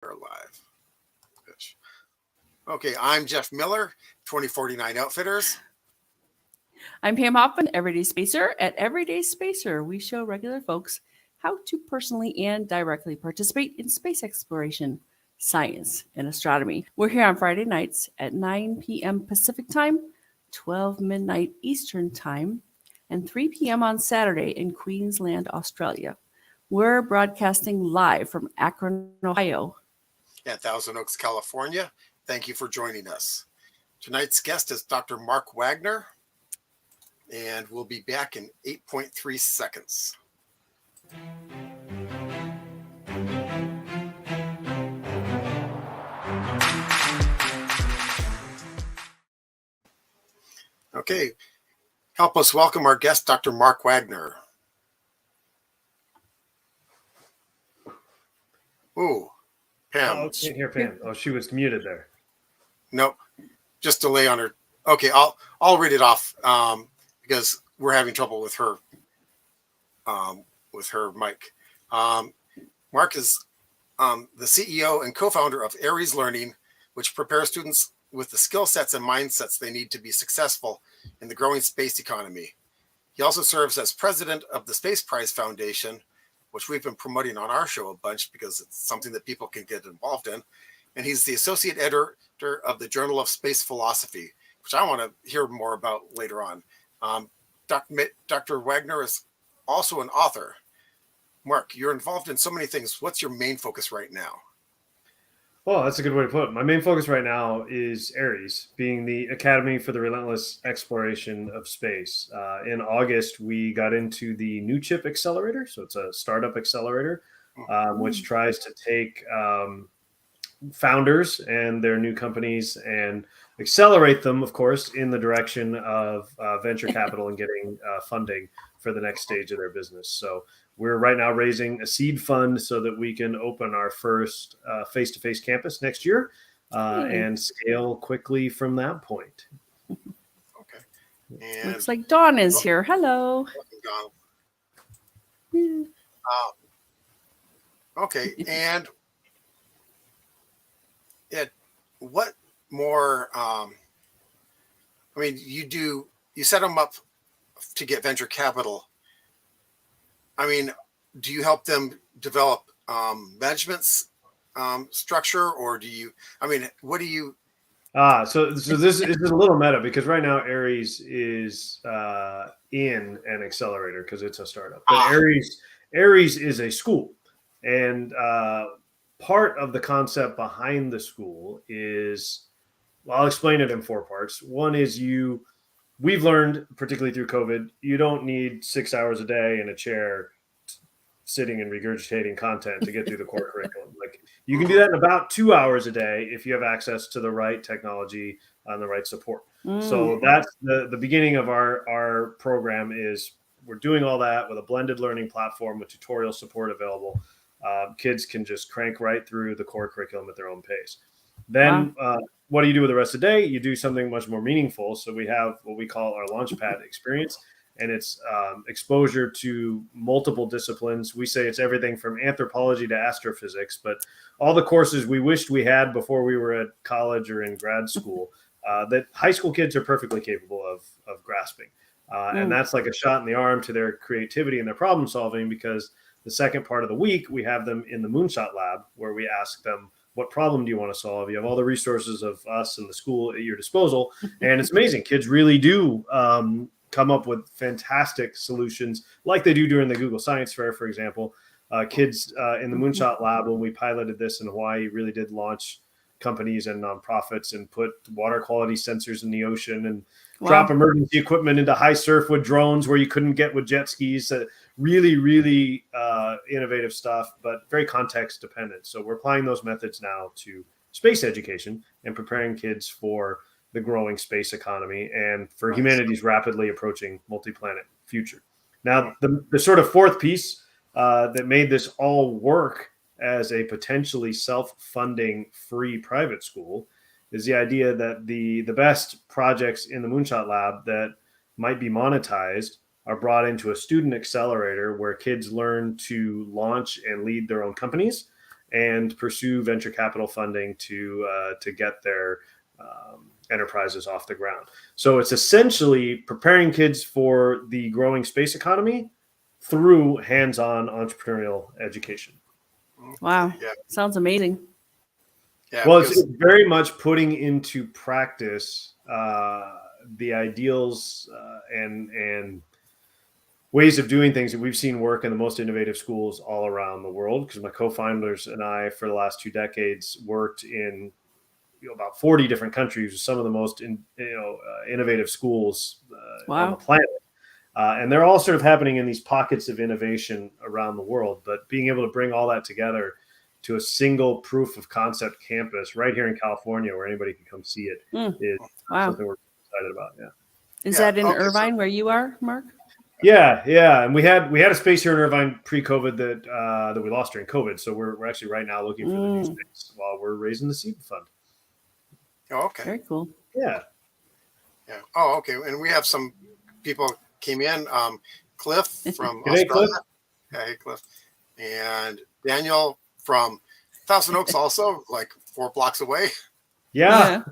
We're live. Okay, I'm Jeff Miller, 2049 Outfitters. I'm Pam Hoffman, Everyday Spacer. At Everyday Spacer, we show regular folks how to personally and directly participate in space exploration, science, and astronomy. We're here on Friday nights at 9 p.m. Pacific Time, 12 midnight Eastern Time, and 3 p.m. on Saturday in Queensland, Australia. We're broadcasting live from Akron, Ohio. At Thousand Oaks, California. Thank you for joining us. Tonight's guest is Dr. Mark Wagner, and we'll be back in 8.3 seconds. Okay, help us welcome our guest, Dr. Mark Wagner. Ooh, Pam. Oh, can't hear Pam. Oh, she was muted there. Nope, just delay on her. Okay, I'll read it off because we're having trouble with her mic. Mark is the CEO and co-founder of Aries Learning, which prepares students with the skill sets and mindsets they need to be successful in the growing space economy. He also serves as president of the Space Prize Foundation, which we've been promoting on our show a bunch because it's something that people can get involved in. And he's the associate editor of the Journal of Space Philosophy, which I want to hear more about later on. Dr. Wagner is also an author. Mark, you're involved in so many things. What's your main focus right now? Well, that's a good way to put it. My main focus right now is Aries, being the Academy for the Relentless Exploration of Space. In August, we got into the New Chip Accelerator. So it's a startup accelerator, which tries to take founders and their new companies and accelerate them, of course, in the direction of venture capital and getting funding for the next stage of their business. So we're right now raising a seed fund so that we can open our first face-to-face campus next year and scale quickly from that point. Okay. And looks like Dawn is here. Hello. Okay. And what more? You set them up to get venture capital. Do you help them develop management structure, or what do you? So this is a little meta because right now Aries is in an accelerator because it's a startup. But Aries is a school, and part of the concept behind the school is, well, I'll explain it in 4 parts. One is we've learned, particularly through COVID, you don't need 6 hours a day in a chair sitting and regurgitating content to get through the core curriculum. Like, you can do that in about 2 hours a day if you have access to the right technology and the right support. So that's the beginning of our program is we're doing all that with a blended learning platform with tutorial support available. Kids can just crank right through the core curriculum at their own pace. Then what do you do with the rest of the day? You do something much more meaningful. So we have what we call our Launchpad experience, and it's exposure to multiple disciplines. We say it's everything from anthropology to astrophysics, but all the courses we wished we had before we were at college or in grad school that high school kids are perfectly capable of grasping. And that's like a shot in the arm to their creativity and their problem solving, because the second part of the week, we have them in the Moonshot Lab where we ask them, what problem do you want to solve? You have all the resources of us and the school at your disposal. And it's amazing. Kids really do come up with fantastic solutions like they do during the Google Science Fair, for example. Kids in the Moonshot Lab, when we piloted this in Hawaii, really did launch companies and nonprofits and put water quality sensors in the ocean and drop emergency equipment into high surf with drones where you couldn't get with jet skis. Really, really innovative stuff, but very context dependent. So we're applying those methods now to space education and preparing kids for the growing space economy and for humanity's rapidly approaching multi-planet future. Now, the sort of fourth piece that made this all work as a potentially self-funding free private school is the idea that the best projects in the Moonshot Lab that might be monetized are brought into a student accelerator where kids learn to launch and lead their own companies. and pursue venture capital funding to get their enterprises off the ground. So it's essentially preparing kids for the growing space economy through hands-on entrepreneurial education. Wow. Yeah. Sounds amazing. Yeah. Well, Because, it's very much putting into practice the ideals and ways of doing things that we've seen work in the most innovative schools all around the world. Because my co-founders and I, for the last 2 decades, worked in about 40 different countries with some of the most innovative schools on the planet. And they're all sort of happening in these pockets of innovation around the world. But being able to bring all that together to a single proof of concept campus right here in California, where anybody can come see it, is something we're excited about. Yeah. Is that in Irvine where you are, Mark? Yeah, and we had a space here in Irvine pre-COVID that we lost during COVID. So we're actually right now looking for the new space while we're raising the seed fund. Oh, okay. Very cool. Yeah. Yeah. Oh, okay. And we have some people came in. Cliff from Hey, Australia. Cliff. Yeah, hey, Cliff. And Daniel from Thousand Oaks, also like 4 blocks away. Yeah.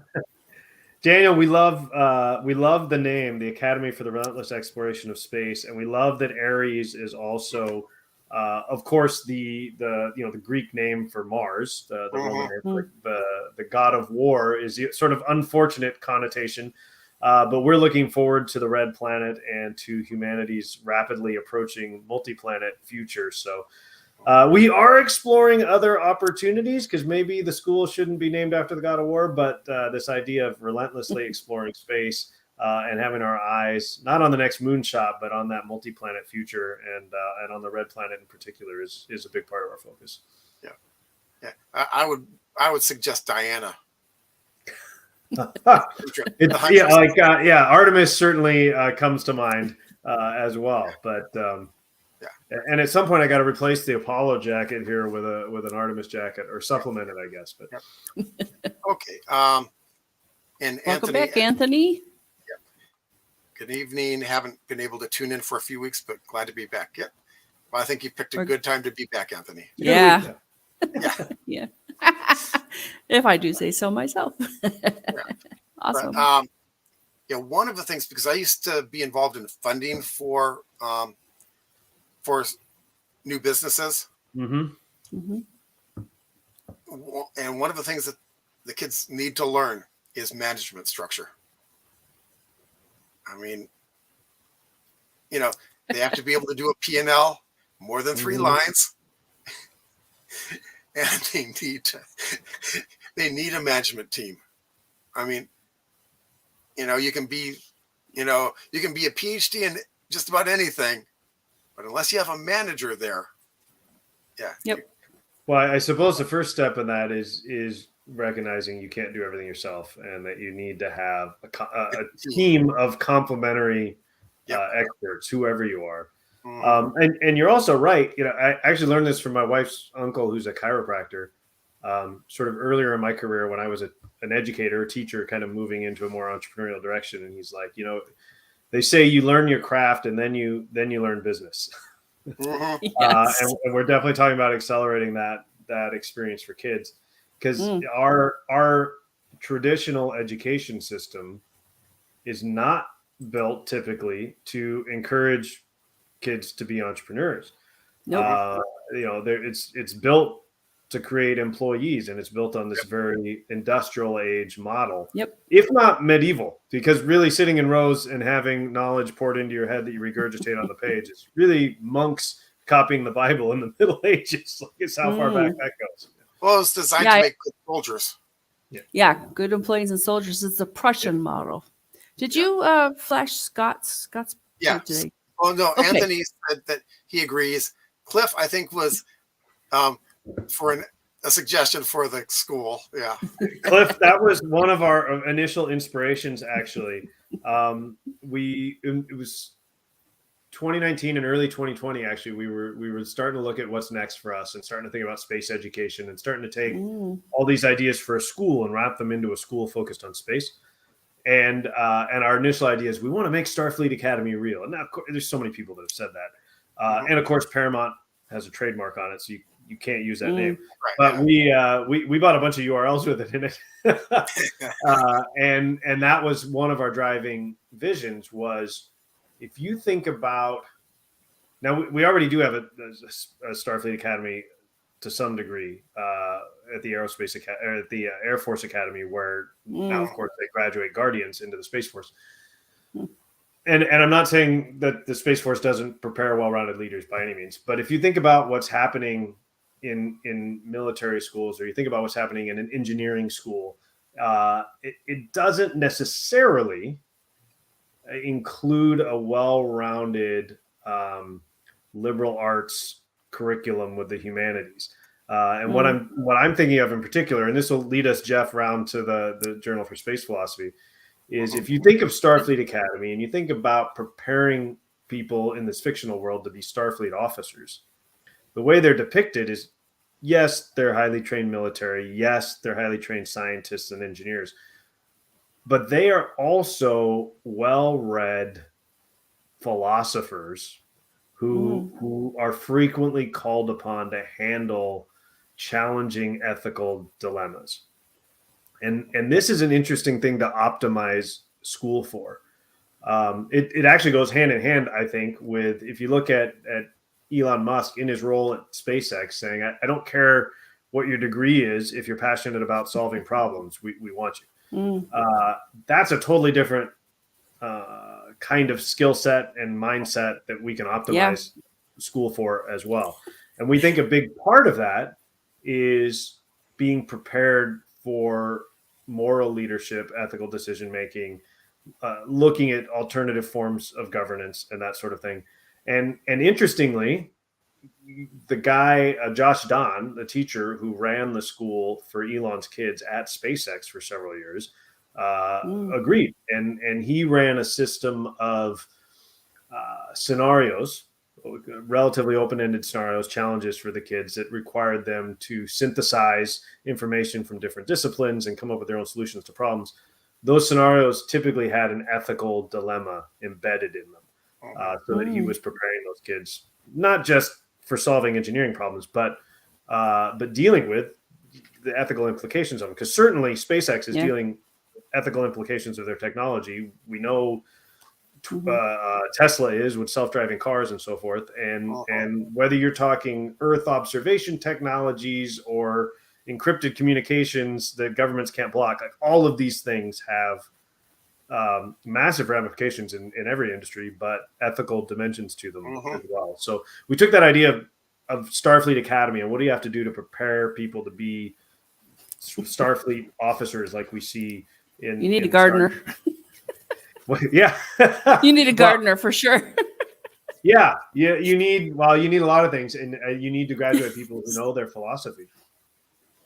Daniel, we love the name, the Academy for the Relentless Exploration of Space, and we love that Aries is also, of course, the Greek name for Mars, the Roman name for the god of war, is the sort of unfortunate connotation, but we're looking forward to the red planet and to humanity's rapidly approaching multi-planet future. So. We are exploring other opportunities because maybe the school shouldn't be named after the god of war, but this idea of relentlessly exploring space and having our eyes not on the next moonshot, but on that multi-planet future and on the red planet in particular is a big part of our focus. Yeah. I would suggest Diana. Artemis certainly comes to mind as well, but. And at some point, I got to replace the Apollo jacket here with an Artemis jacket or supplement it, I guess. But okay. And welcome back, Anthony. Yep. Good evening. Haven't been able to tune in for a few weeks, but glad to be back. Yep. Well, I think you picked a good time to be back, Anthony. Yeah. Yeah. If I do say so myself. Awesome. But, one of the things, because I used to be involved in funding for new businesses. And one of the things that the kids need to learn is management structure. I mean, they have to be able to do a P&L, more than 3 lines. And they need a management team. I mean, you can be a PhD in just about anything, but unless you have a manager there, Well, I suppose the first step in that is recognizing you can't do everything yourself, and that you need to have a team of complementary experts, whoever you are. And you're also right. I actually learned this from my wife's uncle, who's a chiropractor. Sort of earlier in my career, when I was an educator, a teacher, kind of moving into a more entrepreneurial direction, and he's like, they say you learn your craft and then you learn business. Yes. And we're definitely talking about accelerating that experience for kids, because our traditional education system is not built typically to encourage kids to be entrepreneurs. Nope. It's built to create employees, and it's built on this very industrial age model, if not medieval, because really sitting in rows and having knowledge poured into your head that you regurgitate on the page is really monks copying the Bible in the Middle Ages. It's how far back that goes. Well, it's designed to make good soldiers. Yeah, good employees and soldiers. It's the Prussian model. Did you flash Scott's today? Oh no, okay. Anthony said that he agrees. Cliff, I think, was for a suggestion for the school. Yeah. Cliff, that was one of our initial inspirations, actually. It was 2019 and early 2020, actually. We were starting to look at what's next for us and starting to think about space education and starting to take all these ideas for a school and wrap them into a school focused on space. And our initial idea is we want to make Starfleet Academy real. And now, of course, there's so many people that have said that. And of course, Paramount has a trademark on it, so you can't use that Mm. name. Right, But we bought a bunch of URLs with it in it, and that was one of our driving visions. Was if you think about now, we already do have a Starfleet Academy to some degree at the Aerospace or at the Air Force Academy, where now, of course, they graduate Guardians into the Space Force. And I'm not saying that the Space Force doesn't prepare well-rounded leaders by any means, but if you think about what's happening in military schools, or you think about what's happening in an engineering school, it doesn't necessarily include a well-rounded liberal arts curriculum with the humanities. And what I'm thinking of in particular, and this will lead us, Jeff, round to the Journal for Space Philosophy, is if you think of Starfleet Academy and you think about preparing people in this fictional world to be Starfleet officers, the way they're depicted is, yes, they're highly trained military. Yes, they're highly trained scientists and engineers, but they are also well-read philosophers who are frequently called upon to handle challenging ethical dilemmas. And this is an interesting thing to optimize school for. It actually goes hand in hand, I think, with if you look at Elon Musk in his role at SpaceX saying, I don't care what your degree is. If you're passionate about solving problems, we want you. That's a totally different kind of skill set and mindset that we can optimize school for as well. And we think a big part of that is being prepared for moral leadership, ethical decision making, looking at alternative forms of governance and that sort of thing. And interestingly, the guy, Josh Don, the teacher who ran the school for Elon's kids at SpaceX for several years, agreed. And he ran a system of scenarios, relatively open-ended scenarios, challenges for the kids that required them to synthesize information from different disciplines and come up with their own solutions to problems. Those scenarios typically had an ethical dilemma embedded in them, so that he was preparing those kids not just for solving engineering problems, but dealing with the ethical implications of them. Because certainly SpaceX is dealing with ethical implications of their technology. We know Tesla is with self-driving cars and so forth, and whether you're talking Earth observation technologies or encrypted communications that governments can't block, like all of these things have massive ramifications in every industry, but ethical dimensions to them as well. So we took that idea of Starfleet Academy and what do you have to do to prepare people to be Starfleet officers like we see in. You need a gardener. Well, yeah. You need a gardener for sure. Yeah. You need a lot of things, and you need to graduate people who know their philosophy.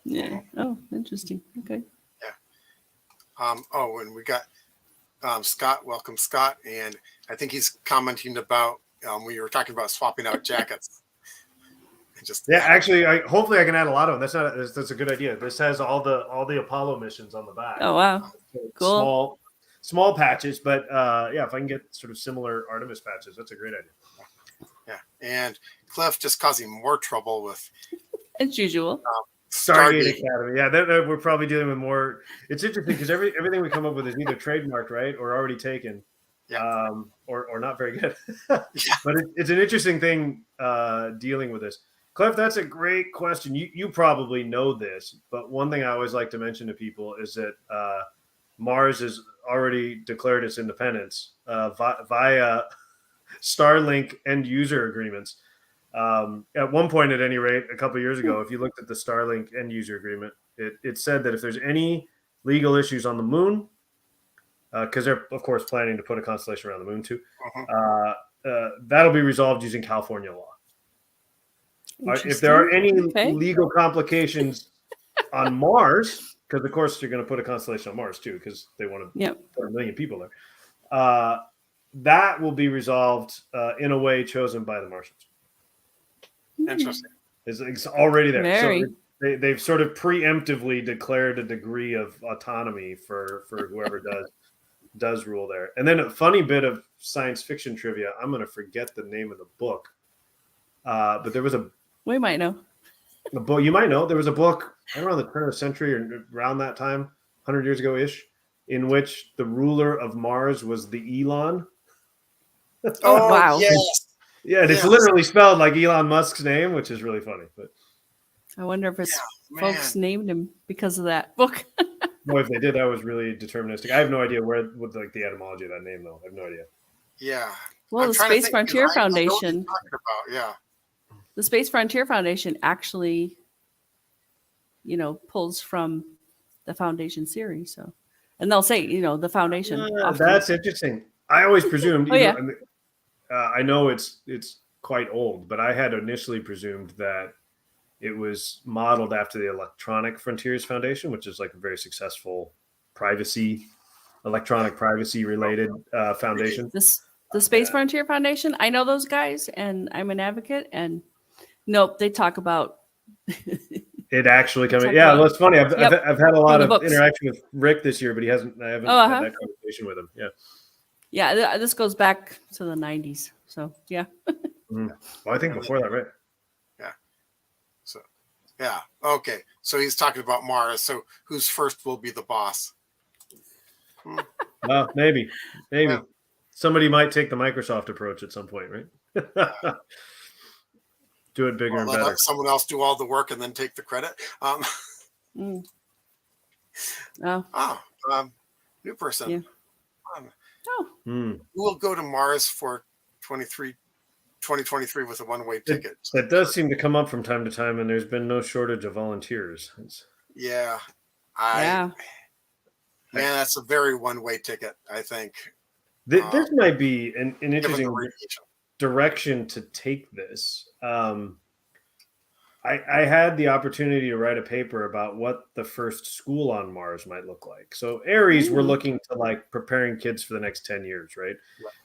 Yeah. Oh, interesting. Okay. Yeah. And we got Scott. Welcome, Scott. And I think he's commenting about when you were talking about swapping out jackets. Actually, hopefully I can add a lot of them. That's a good idea. This has all the Apollo missions on the back. Oh wow. Cool. Small patches, but if I can get sort of similar Artemis patches, that's a great idea. Yeah, and Cliff just causing more trouble with, as usual, Stargate Academy. Yeah, we're probably dealing with more. It's interesting because everything we come up with is either trademarked, right, or already taken, or not very good. But it's an interesting thing dealing with this. Cliff, that's a great question. You probably know this, but one thing I always like to mention to people is that Mars has already declared its independence via Starlink end user agreements. At one point, at any rate, a couple of years ago, if you looked at the Starlink end user agreement, it said that if there's any legal issues on the moon, because they're, of course, planning to put a constellation around the moon too, that'll be resolved using California law. If there are any legal complications on Mars, because of course you're going to put a constellation on Mars too, because they want to put 1 million people there. That will be resolved in a way chosen by the Martians. Interesting. It's already there. Very. So they've sort of preemptively declared a degree of autonomy for whoever does rule there. And then a funny bit of science fiction trivia. I'm going to forget the name of the book, but there was we might know. The book, you might know, there was a book around the turn of the century or around that time, 100 years ago ish, in which the ruler of Mars was the Elon. Oh, Wow. yes. Yeah, and it's Yes. literally spelled like Elon Musk's name, which is really funny. But I wonder if his Yeah, folks man. named him because of that book. boy, if they did, that was really deterministic. I have no idea what like the etymology of that name, though. I have no idea. Yeah. Well, I'm the trying to Space think, 'cause Frontier I know what you're Foundation, talking about. Yeah. the Space Frontier Foundation actually, pulls from the Foundation series. So, and they'll say, the Foundation. Often. That's interesting. I always presumed. Oh, yeah. I know it's quite old, but I had initially presumed that it was modeled after the Electronic Frontiers Foundation, which is like a very successful electronic privacy related foundation. The Space Frontier Foundation. I know those guys, and I'm an advocate. And nope, they talk about It actually coming. Talk Yeah, about- well, it's funny. I've had a lot the of books. interaction with Rick this year, but I haven't had that conversation with him. Yeah. Yeah, this goes back to the 90s. So, yeah. Well, I think before that, right? Yeah. So, yeah. Okay. So he's talking about Mars. So who's first will be the boss? Well, maybe. Yeah. Somebody might take the Microsoft approach at some point, right? Do it bigger and Let better. someone else do all the work and then take the credit. Mm. New person. Yeah. Oh, Who will go to Mars for 2023 with a one-way ticket? That does seem to come up from time to time, and there's been no shortage of volunteers. Yeah. yeah. Man, that's a very one-way ticket, I think. This might be an Given the interesting radiation. direction to take this. I had the opportunity to write a paper about what the first school on Mars might look like. So Aries, we're looking to like preparing kids for the next 10 years, right?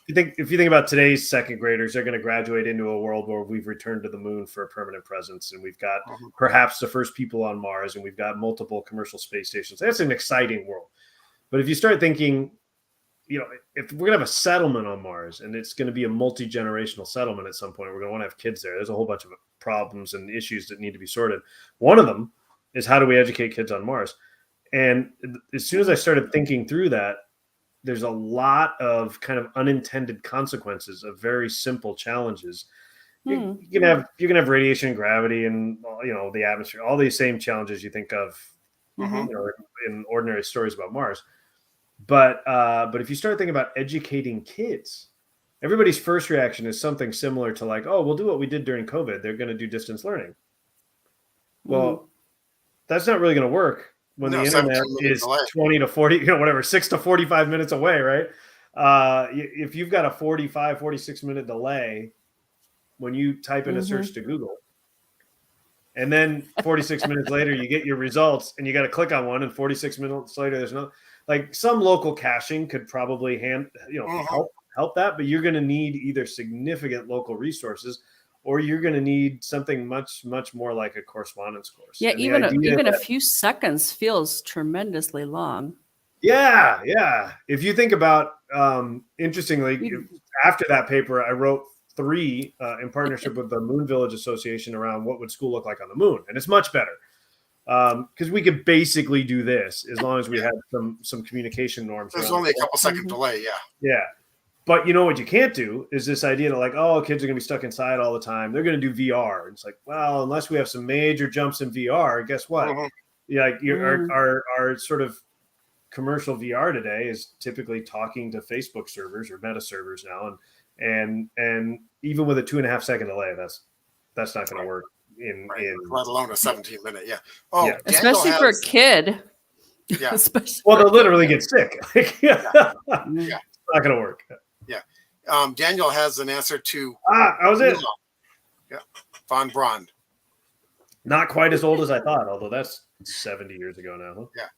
If you think about today's second graders, they're going to graduate into a world where we've returned to the moon for a permanent presence, and we've got perhaps the first people on Mars, and we've got multiple commercial space stations. That's an exciting world. But if you start thinking, if we're going to have a settlement on Mars, and it's going to be a multi-generational settlement at some point, we're going to want to have kids there. There's a whole bunch of problems and issues that need to be sorted. One of them is, how do we educate kids on Mars? And as soon as I started thinking through that, there's a lot of kind of unintended consequences of very simple challenges. You can have radiation and gravity and the atmosphere, all these same challenges you think of in ordinary stories about Mars. But if you start thinking about educating kids, everybody's first reaction is something similar to like, oh, we'll do what we did during COVID. They're going to do distance learning. Well, that's not really going to work when the internet is 20 to 40, 6 to 45 minutes away, right? If you've got a 45, 46-minute delay when you type in a search to Google, and then 46 minutes later, you get your results and you got to click on one, and 46 minutes later, there's no, like, some local caching could probably help that, but you're going to need either significant local resources, or you're going to need something much, much more like a correspondence course. Yeah, even a few seconds feels tremendously long. Yeah. If you think about, interestingly, after that paper, I wrote 3 in partnership with the Moon Village Association around what would school look like on the moon, and it's much better. Because we could basically do this as long as we had some communication norms. There's only a couple second delay, Yeah. But what you can't do is this idea that, like, oh, kids are going to be stuck inside all the time. They're going to do VR. It's like, well, unless we have some major jumps in VR, guess what? Our sort of commercial VR today is typically talking to Facebook servers or Meta servers now, and even with a 2.5 second delay, that's not going to work. Let alone a 17-minute, especially for a kid. Yeah. Well, they'll literally get sick. It's not going to work. Yeah. Daniel has an answer to. That was it. Yeah. Von Braun. Not quite as old as I thought, although that's 70 years ago now. Huh? Yeah.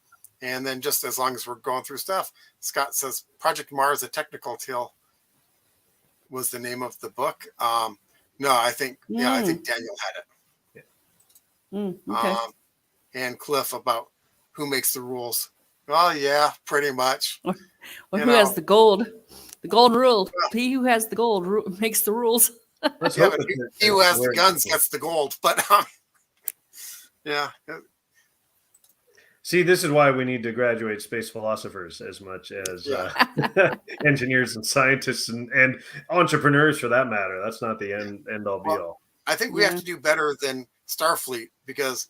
And then, just as long as we're going through stuff, Scott says Project Mars, a technical tale, was the name of the book. No, I think Daniel had it. Okay. And Cliff about who makes the rules. Well, yeah, pretty much. Or who has the gold? The gold rule. He who has the gold makes the rules. He who has the guns gets the gold. But Yeah. See, this is why we need to graduate space philosophers as much as engineers and scientists and entrepreneurs, for that matter. That's not the end all be all. I think we have to do better than Starfleet, because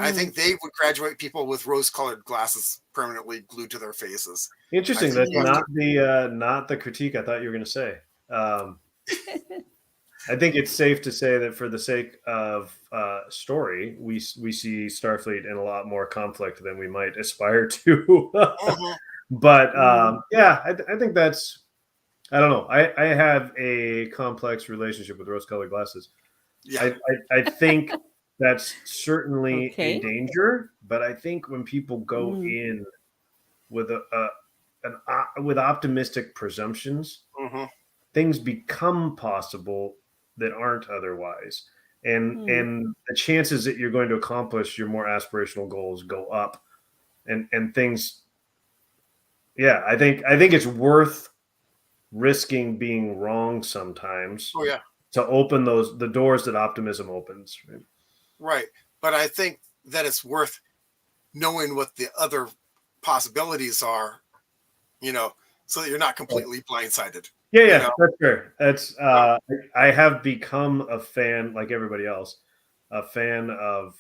I think they would graduate people with rose-colored glasses permanently glued to their faces. Interesting. That's not the critique I thought you were going to say. I think it's safe to say that for the sake of story, we see Starfleet in a lot more conflict than we might aspire to. But I think that's, I don't know. I have a complex relationship with rose-colored glasses. Yeah. I think that's certainly a danger, but I think when people go in with with optimistic presumptions, things become possible that aren't otherwise, and the chances that you're going to accomplish your more aspirational goals go up, and things. Yeah, I think it's worth risking being wrong sometimes. Oh yeah. To open the doors that optimism opens. Right, but I think that it's worth knowing what the other possibilities are, so that you're not completely blindsided. Yeah, that's fair. That's I have become a fan, like everybody else, a fan of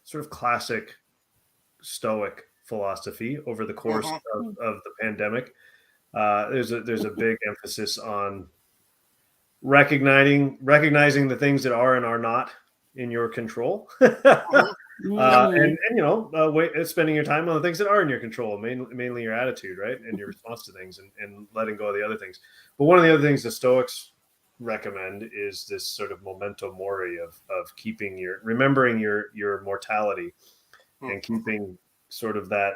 sort of classic Stoic philosophy over the course of the pandemic. There's a big emphasis on recognizing the things that are and are not in your control. And spending your time on the things that are in your control, mainly your attitude, right, and your response to things, and letting go of the other things. But one of the other things the Stoics recommend is this sort of memento mori of remembering your mortality, and keeping sort of the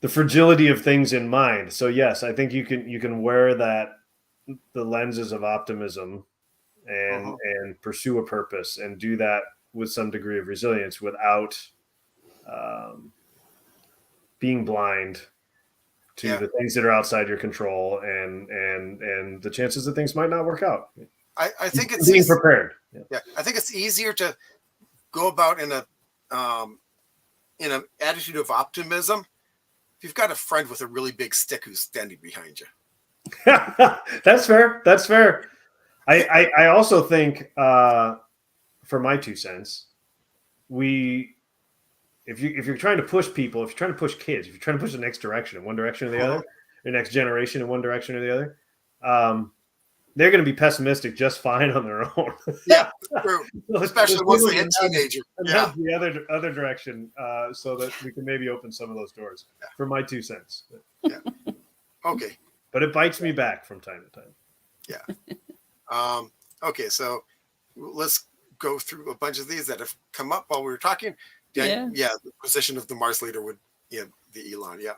fragility of things in mind. So yes, I think you can wear the lenses of optimism and pursue a purpose, and do that with some degree of resilience without being blind to the things that are outside your control, and the chances that things might not work out. I think it's being prepared. Yeah, I think it's easier to go about in an attitude of optimism if you've got a friend with a really big stick who's standing behind you. That's fair. I also think, for my 2 cents, if you're trying to push people, if you're trying to push kids, if you're trying to push the next direction in one direction or the other, the next generation in one direction or the other, they're going to be pessimistic just fine on their own. Yeah, true. Especially once they hit teenager. Yeah, the other direction, so that we can maybe open some of those doors. For my 2 cents. Yeah. Okay. But it bites me back from time to time. Yeah. Okay, so let's go through a bunch of these that have come up while we were talking. Yeah, the position of the Mars leader would, the Elon. Yeah.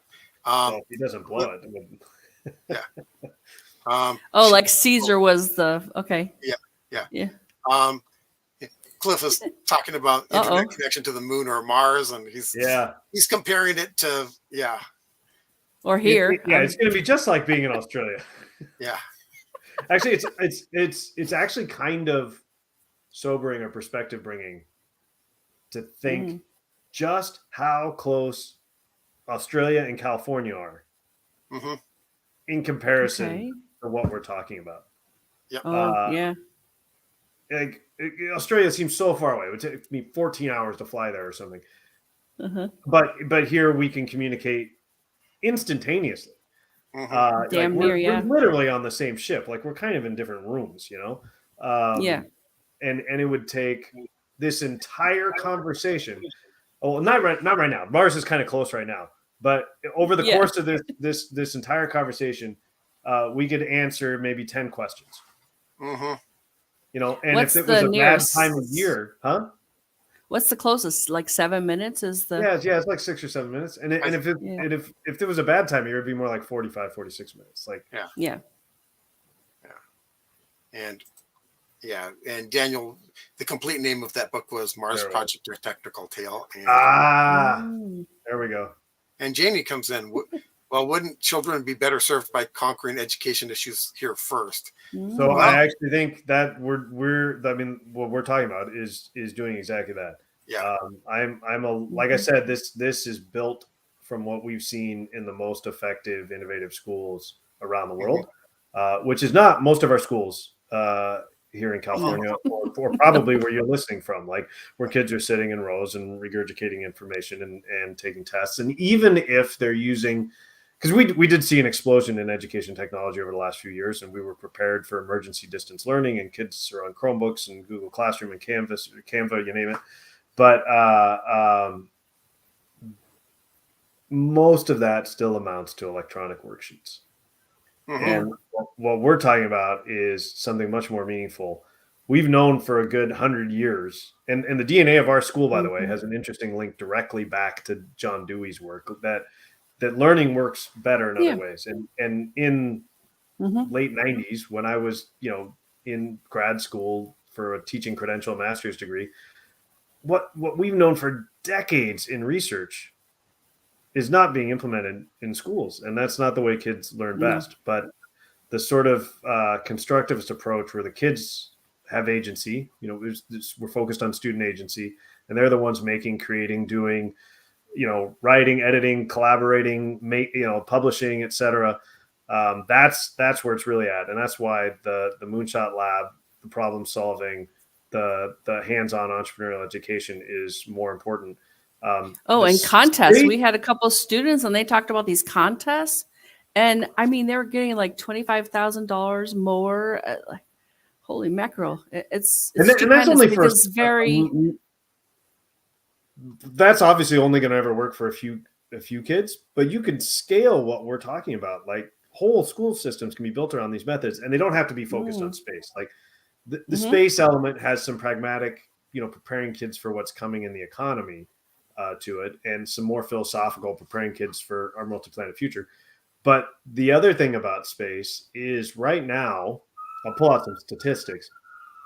Well, he doesn't blow it. Yeah. Like Caesar was the Yeah. Cliff is talking about internet connection to the moon or Mars, and he's comparing it to or here. Yeah, it's going to be just like being in Australia. Yeah. Actually, it's actually kind of sobering or perspective bringing to think just how close Australia and California are in comparison to what we're talking about. Yeah. Like Australia seems so far away. It would take me 14 hours to fly there or something. But here we can communicate instantaneously. Damn we're literally on the same ship. Like, we're kind of in different rooms, and it would take this entire conversation. Oh, not right now. Mars is kind of close right now, but over the course of this entire conversation, we could answer maybe 10 questions. And what's if it was a nearest bad time of year, What's the closest? Like 7 minutes is the it's like 6 or 7 minutes. And if there was a bad time of year, it'd be more like 45, 46 minutes. Like And Daniel, the complete name of that book was Mars Project: A Technical Tale. And, there we go. And Jamie comes in. Well, wouldn't children be better served by conquering education issues here first? So Mm. I actually think that what we're talking about is doing exactly that. Yeah. Like I said, this is built from what we've seen in the most effective, innovative schools around the world, which is not most of our schools here in California, or probably where you're listening from, like where kids are sitting in rows and regurgitating information and taking tests. And even if they're using, because we did see an explosion in education technology over the last few years, and we were prepared for emergency distance learning, and kids are on Chromebooks and Google Classroom and Canva, you name it. But most of that still amounts to electronic worksheets. And what we're talking about is something much more meaningful. We've known for a good 100 years, and the DNA of our school, by the way, has an interesting link directly back to John Dewey's work, that learning works better in other ways. And in late 90s, when I was, in grad school for a teaching credential master's degree, what we've known for decades in research is not being implemented in schools. And that's not the way kids learn best. But the sort of constructivist approach where the kids have agency, we're focused on student agency, and they're the ones making, creating, doing, writing, editing, collaborating, publishing, etc. That's where it's really at, and that's why the Moonshot Lab, the problem solving, the hands-on entrepreneurial education is more important. And contests. We had a couple students, and they talked about these contests, and I mean, they were getting like $25,000 more. Holy mackerel! It's and that's only for very. That's obviously only going to ever work for a few kids, but you can scale what we're talking about. Like whole school systems can be built around these methods, and they don't have to be focused on space. Like the space element has some pragmatic, preparing kids for what's coming in the economy to it, and some more philosophical, preparing kids for our multi-planet future. But the other thing about space is right now, I'll pull out some statistics.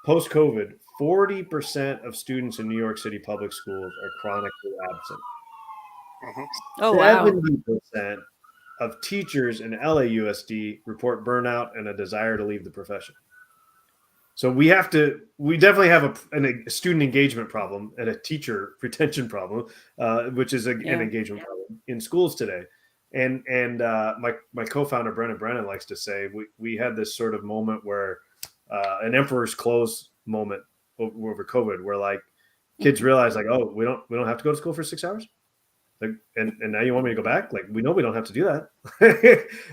Post-COVID, 40% of students in New York City public schools are chronically absent. 70% of teachers in LAUSD report burnout and a desire to leave the profession. So we definitely have a student engagement problem and a teacher retention problem, which is an engagement problem in schools today. And my co-founder Brennan likes to say we had this sort of moment where an emperor's clothes moment over COVID, where like kids realize like, oh, we don't have to go to school for 6 hours, like, and now you want me to go back? Like, we know we don't have to do that.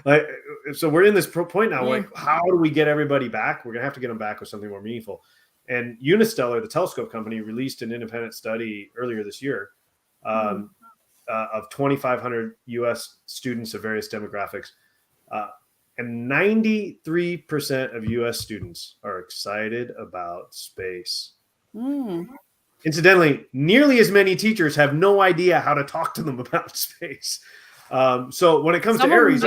Like, so we're in this point now. Like, how do we get everybody back? We're gonna have to get them back with something more meaningful. And Unisteller, the telescope company, released an independent study earlier this year of 2,500 U.S. students of various demographics. And 93% of U.S. students are excited about space. Incidentally, nearly as many teachers have no idea how to talk to them about space. So when it comes to Aries,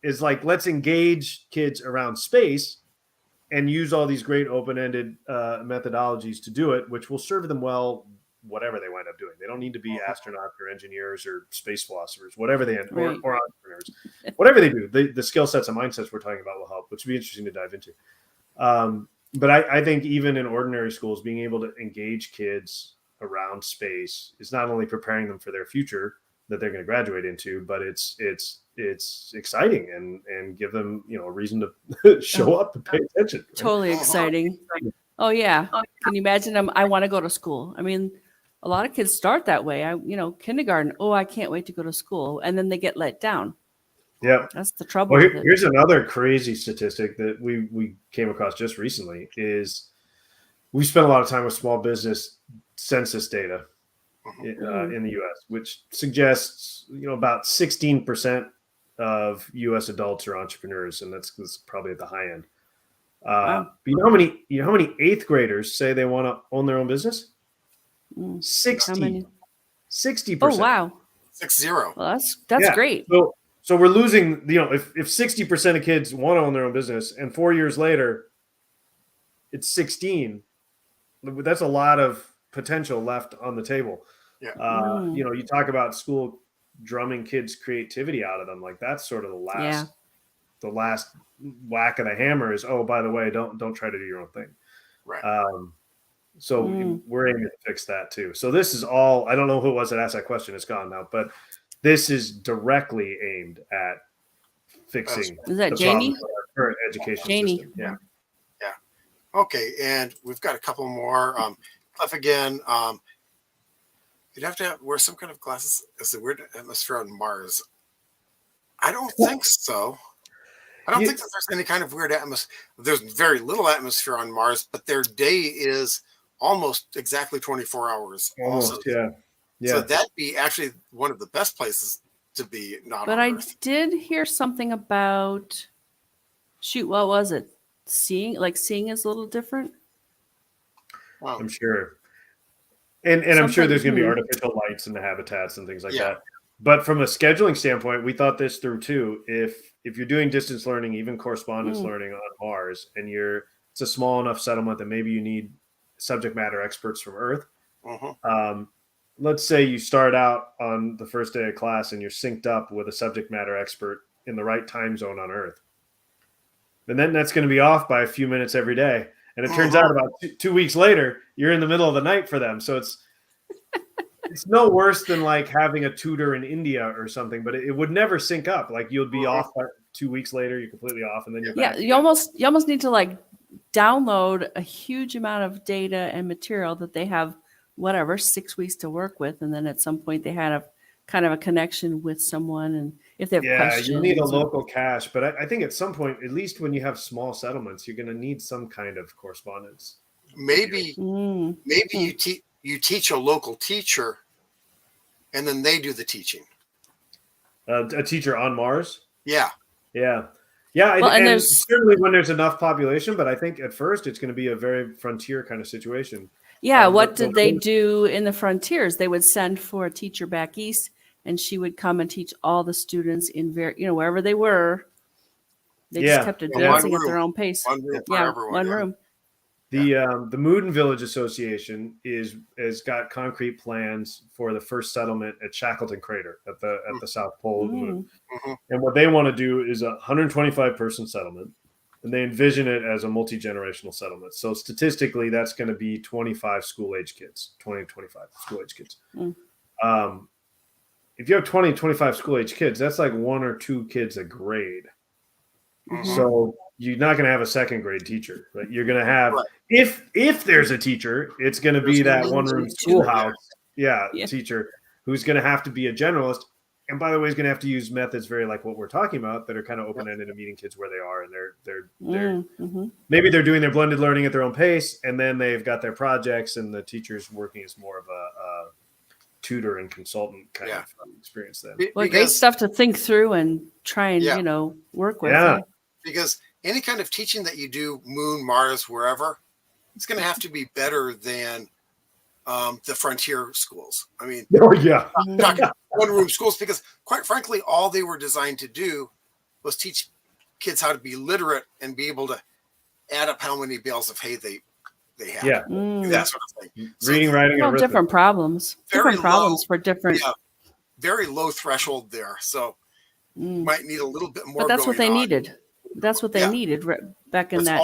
is like, let's engage kids around space and use all these great open-ended methodologies to do it, which will serve them well, whatever they wind up doing. They don't need to be astronauts or engineers or space philosophers, whatever they or entrepreneurs, whatever they do. The skill sets and mindsets we're talking about will help, which will be interesting to dive into. But I think even in ordinary schools, being able to engage kids around space is not only preparing them for their future that they're going to graduate into, but it's exciting and give them a reason to show up and pay attention. Right? Totally exciting. Oh yeah, can you imagine? I want to go to school. I mean, a lot of kids start that way. Kindergarten. Oh, I can't wait to go to school, and then they get let down. Yeah, that's the trouble. Well, here's another crazy statistic that we came across just recently. Is we spent a lot of time with small business census data in the U.S., which suggests about 16% of U.S. adults are entrepreneurs, and that's probably at the high end. Wow. But how many eighth graders say they want to own their own business? 60%. Oh wow, 60. Well, that's great. So we're losing, if 60% of kids want to own their own business and 4 years later it's 16, that's a lot of potential left on the table. Yeah. You talk about school drumming kids' creativity out of them. Like that's sort of Yeah. the last whack of the hammer is, oh, by the way, don't try to do your own thing. Right. So we're aiming to fix that too. So this is all, I don't know who it was that asked that question. It's gone now, but this is directly aimed at fixing Is that the Jamie? problems with our current education Jamie. system. Yeah. Okay, and we've got a couple more. Cliff again. You'd have to wear some kind of glasses. Is the weird atmosphere on Mars? I don't think so. I don't think that there's any kind of weird atmosphere. There's very little atmosphere on Mars, but their day is almost exactly 24 hours. Almost, also. yeah. So that'd be actually one of the best places to be, not But on I Earth. did hear something about, shoot, what was it? Seeing is a little different. Wow. I'm sure. And I'm sure there's going to be artificial lights in the habitats and things like that. But from a scheduling standpoint, we thought this through too. If you're doing distance learning, even correspondence learning on Mars, and it's a small enough settlement that maybe you need subject matter experts from Earth. Let's say you start out on the first day of class and you're synced up with a subject matter expert in the right time zone on Earth. And then that's going to be off by a few minutes every day. And it turns out about 2 weeks later, you're in the middle of the night for them. So it's no worse than like having a tutor in India or something, but it would never sync up. Like you'll be off by 2 weeks later, you're completely off, and then you're back. Yeah, you almost need to like download a huge amount of data and material that they have 6 weeks to work with, and then at some point they had a kind of a connection with someone, and if they have questions. You need a local cache, but I think at some point, at least when you have small settlements, you're going to need some kind of correspondence. Maybe you teach a local teacher, and then they do the teaching. A teacher on Mars? Yeah. Well, and there's certainly when there's enough population, but I think at first it's going to be a very frontier kind of situation. Yeah, what did they do in the frontiers? They would send for a teacher back east, and she would come and teach all the students in wherever they were. They just kept advancing at their own pace. One room. The Moodin Village Association has got concrete plans for the first settlement at Shackleton Crater at the South Pole of the Moon. And what they want to do is a 125 person settlement, and they envision it as a multi-generational settlement. So statistically, that's going to be 25 school-age kids, 20 to 25 school-age kids. If you have 20 to 25 school-age kids, that's like 1 or 2 kids a grade. So you're not going to have a second grade teacher, right? You're going to have, if there's a teacher, it's going to be that one-room schoolhouse teacher who's going to have to be a generalist. And by the way, he's going to have to use methods very like what we're talking about that are kind of open-ended and meeting kids where they are. And they're maybe they're doing their blended learning at their own pace, and then they've got their projects, and the teacher's working as more of a tutor and consultant kind of experience then. Well, great stuff to think through and try and, work with. Yeah. Because any kind of teaching that you do, Moon, Mars, wherever, it's going to have to be better than the frontier schools. I mean, I'm talking one-room schools, because quite frankly, all they were designed to do was teach kids how to be literate and be able to add up how many bales of hay they have. That sort of thing. Reading, writing, and different problems. Different problems for different. Very low threshold there. So might need a little bit more. But that's what they needed. That's what they needed back in that.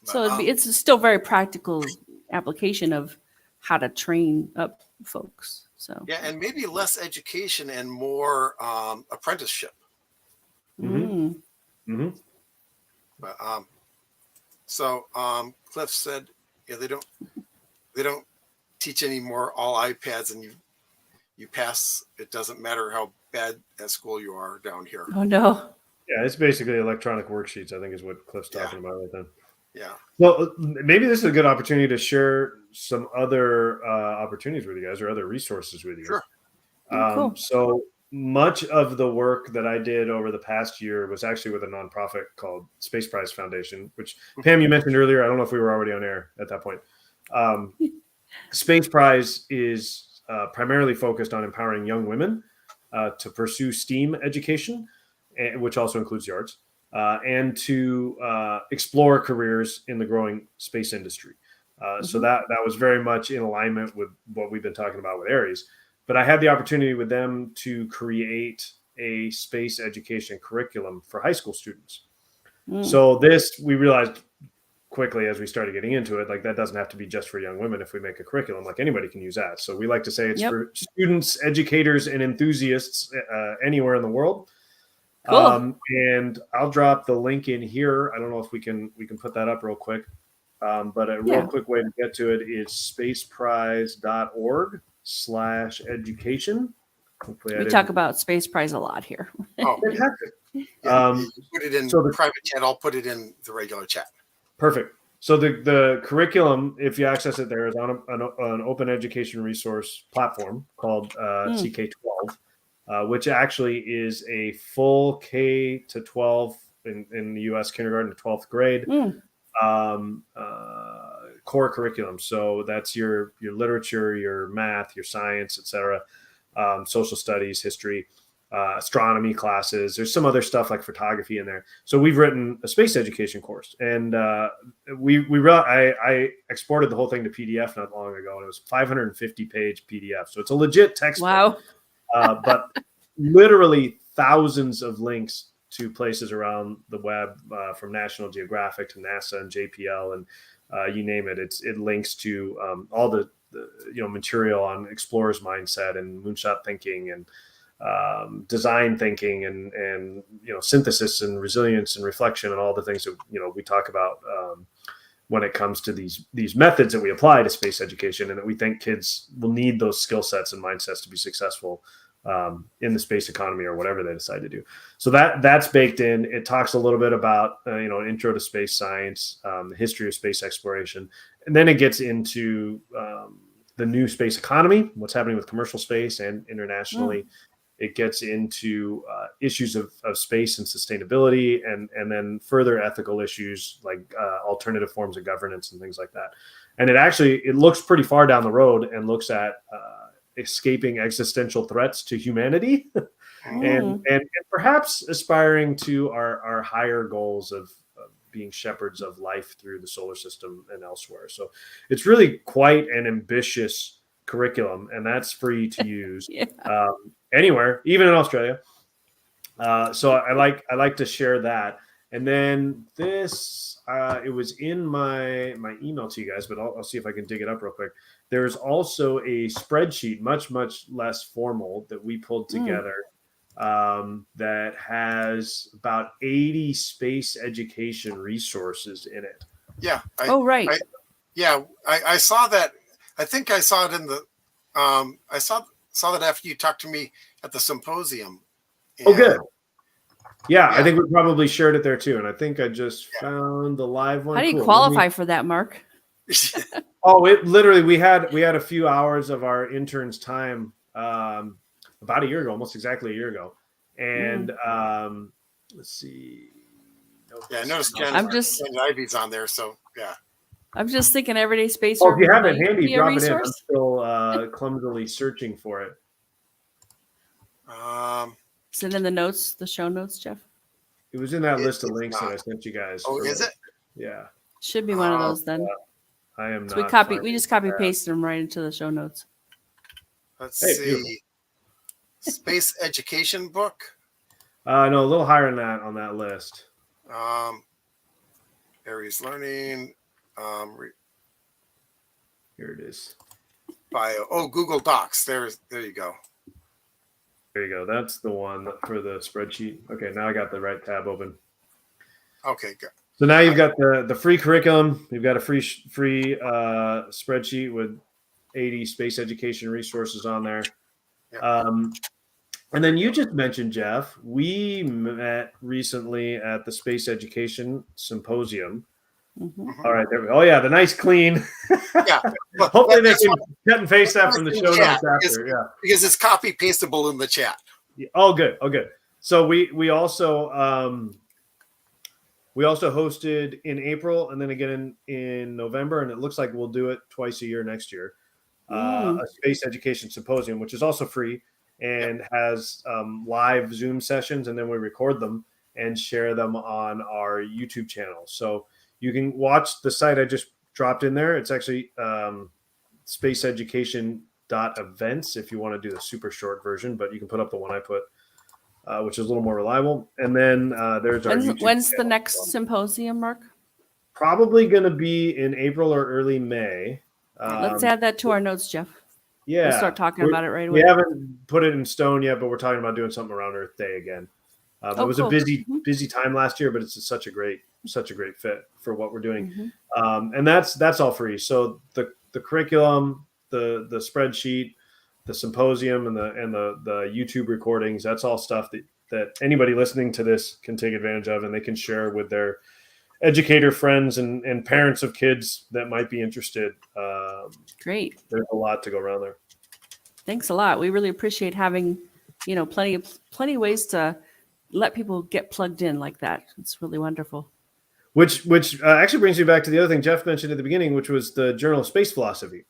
So it's still very practical application of how to train up folks. So and maybe less education and more apprenticeship. But Cliff said, they don't teach anymore all iPads, and you pass. It doesn't matter how bad at school you are down here. Oh no. Yeah, it's basically electronic worksheets, I think is what Cliff's talking about right then. Yeah. Well, maybe this is a good opportunity to share some other opportunities with you guys or other resources with you. Sure. Cool. So much of the work that I did over the past year was actually with a nonprofit called Space Prize Foundation, which Pam, you mentioned earlier. I don't know if we were already on air at that point. Space Prize is primarily focused on empowering young women to pursue STEAM education, which also includes the arts, and to explore careers in the growing space industry. So that was very much in alignment with what we've been talking about with Aries. But I had the opportunity with them to create a space education curriculum for high school students. So this, we realized quickly as we started getting into it, like that doesn't have to be just for young women. If we make a curriculum, like anybody can use that. So we like to say it's for students, educators, and enthusiasts anywhere in the world. Cool. And I'll drop the link in here. I don't know if we can put that up real quick. But a real quick way to get to it is spaceprize.org/education. We talk about Space Prize a lot here. Oh, fantastic. Yeah, you put it in private chat. I'll put it in the regular chat. Perfect. So the curriculum, if you access it there, is on an open education resource platform called CK12, which actually is a full K to 12 in the U.S. kindergarten to 12th grade core curriculum. So that's your literature, your math, your science, etc., social studies, history, astronomy classes. There's some other stuff like photography in there. So we've written a space education course, and I exported the whole thing to PDF not long ago, and it was 550-page PDF. So it's a legit textbook. Wow. But literally thousands of links to places around the web, from National Geographic to NASA and JPL, and you name it. It links to all the material on explorer's mindset and moonshot thinking and design thinking and synthesis and resilience and reflection and all the things that we talk about when it comes to these methods that we apply to space education, and that we think kids will need those skill sets and mindsets to be successful in the space economy or whatever they decide to do. So that's baked in. It talks a little bit about an intro to space science, the history of space exploration, and then it gets into the new space economy, what's happening with commercial space and internationally. It gets into issues of space and sustainability, and then further ethical issues like alternative forms of governance and things like that. And it looks pretty far down the road and looks at escaping existential threats to humanity and perhaps aspiring to our higher goals of being shepherds of life through the solar system and elsewhere. So it's really quite an ambitious curriculum, and that's free to use anywhere, even in Australia. So I like to share that. And then this, it was in my email to you guys, but I'll see if I can dig it up real quick. There's also a spreadsheet, much less formal, that we pulled together that has about 80 space education resources in it. Yeah. Right. I saw that. I think I saw it in the. I saw that after you talked to me at the symposium. Oh, good. Yeah, I think we probably shared it there too, and I think I just found the live one. How do you qualify for that, Mark? It literally we had a few hours of our intern's time about a year ago, almost exactly a year ago, and let's see. I noticed Jen Ivy's on there, so yeah. I'm just thinking everyday spacer. Oh, if you have it handy, drop it in. I'm still clumsily searching for it. Is it in the show notes, Jeff? It was in that list of links that I sent you guys. Oh, is it? Yeah. Should be one of those then. I am so not. We just copy pasted them right into the show notes. Let's see. Beautiful. Space education book. No, a little higher than that on that list. Aries learning. Here it is. Bio. Oh, Google Docs. There you go. There you go. That's the one for the spreadsheet. Okay, now I got the right tab open. Okay, good. So now you've got the free curriculum. You've got a free spreadsheet with 80 space education resources on there. Yep. And then you just mentioned, Jeff, we met recently at the Space Education Symposium. All right, there we go. Oh yeah, the nice clean. Yeah. Hopefully they can cut and paste that from the show notes after. Because it's copy pastable in the chat. Oh good. So we also hosted in April and then again in November, and it looks like we'll do it twice a year next year. A Space Education Symposium, which is also free and has live Zoom sessions, and then we record them and share them on our YouTube channel. So you can watch the site I just dropped in there. It's actually Space Education space.events if you want to do the super short version, but you can put up the one I put, which is a little more reliable. And then there's our YouTube When's the channel. next symposium, Mark? Probably going to be in April or early May. Let's add that to our notes, Jeff. Yeah. We'll start talking about it right away. We haven't put it in stone yet, but we're talking about doing something around Earth Day again. It was cool. a busy time last year, but it's such a great fit for what we're doing. And that's all free. So the curriculum, the spreadsheet, the symposium, and the YouTube recordings, that's all stuff that anybody listening to this can take advantage of, and they can share with their educator friends and parents of kids that might be interested. Great. There's a lot to go around there. Thanks a lot. We really appreciate having, plenty of ways to let people get plugged in like that. It's really wonderful. Which actually brings me back to the other thing Jeff mentioned at the beginning, which was the Journal of Space Philosophy.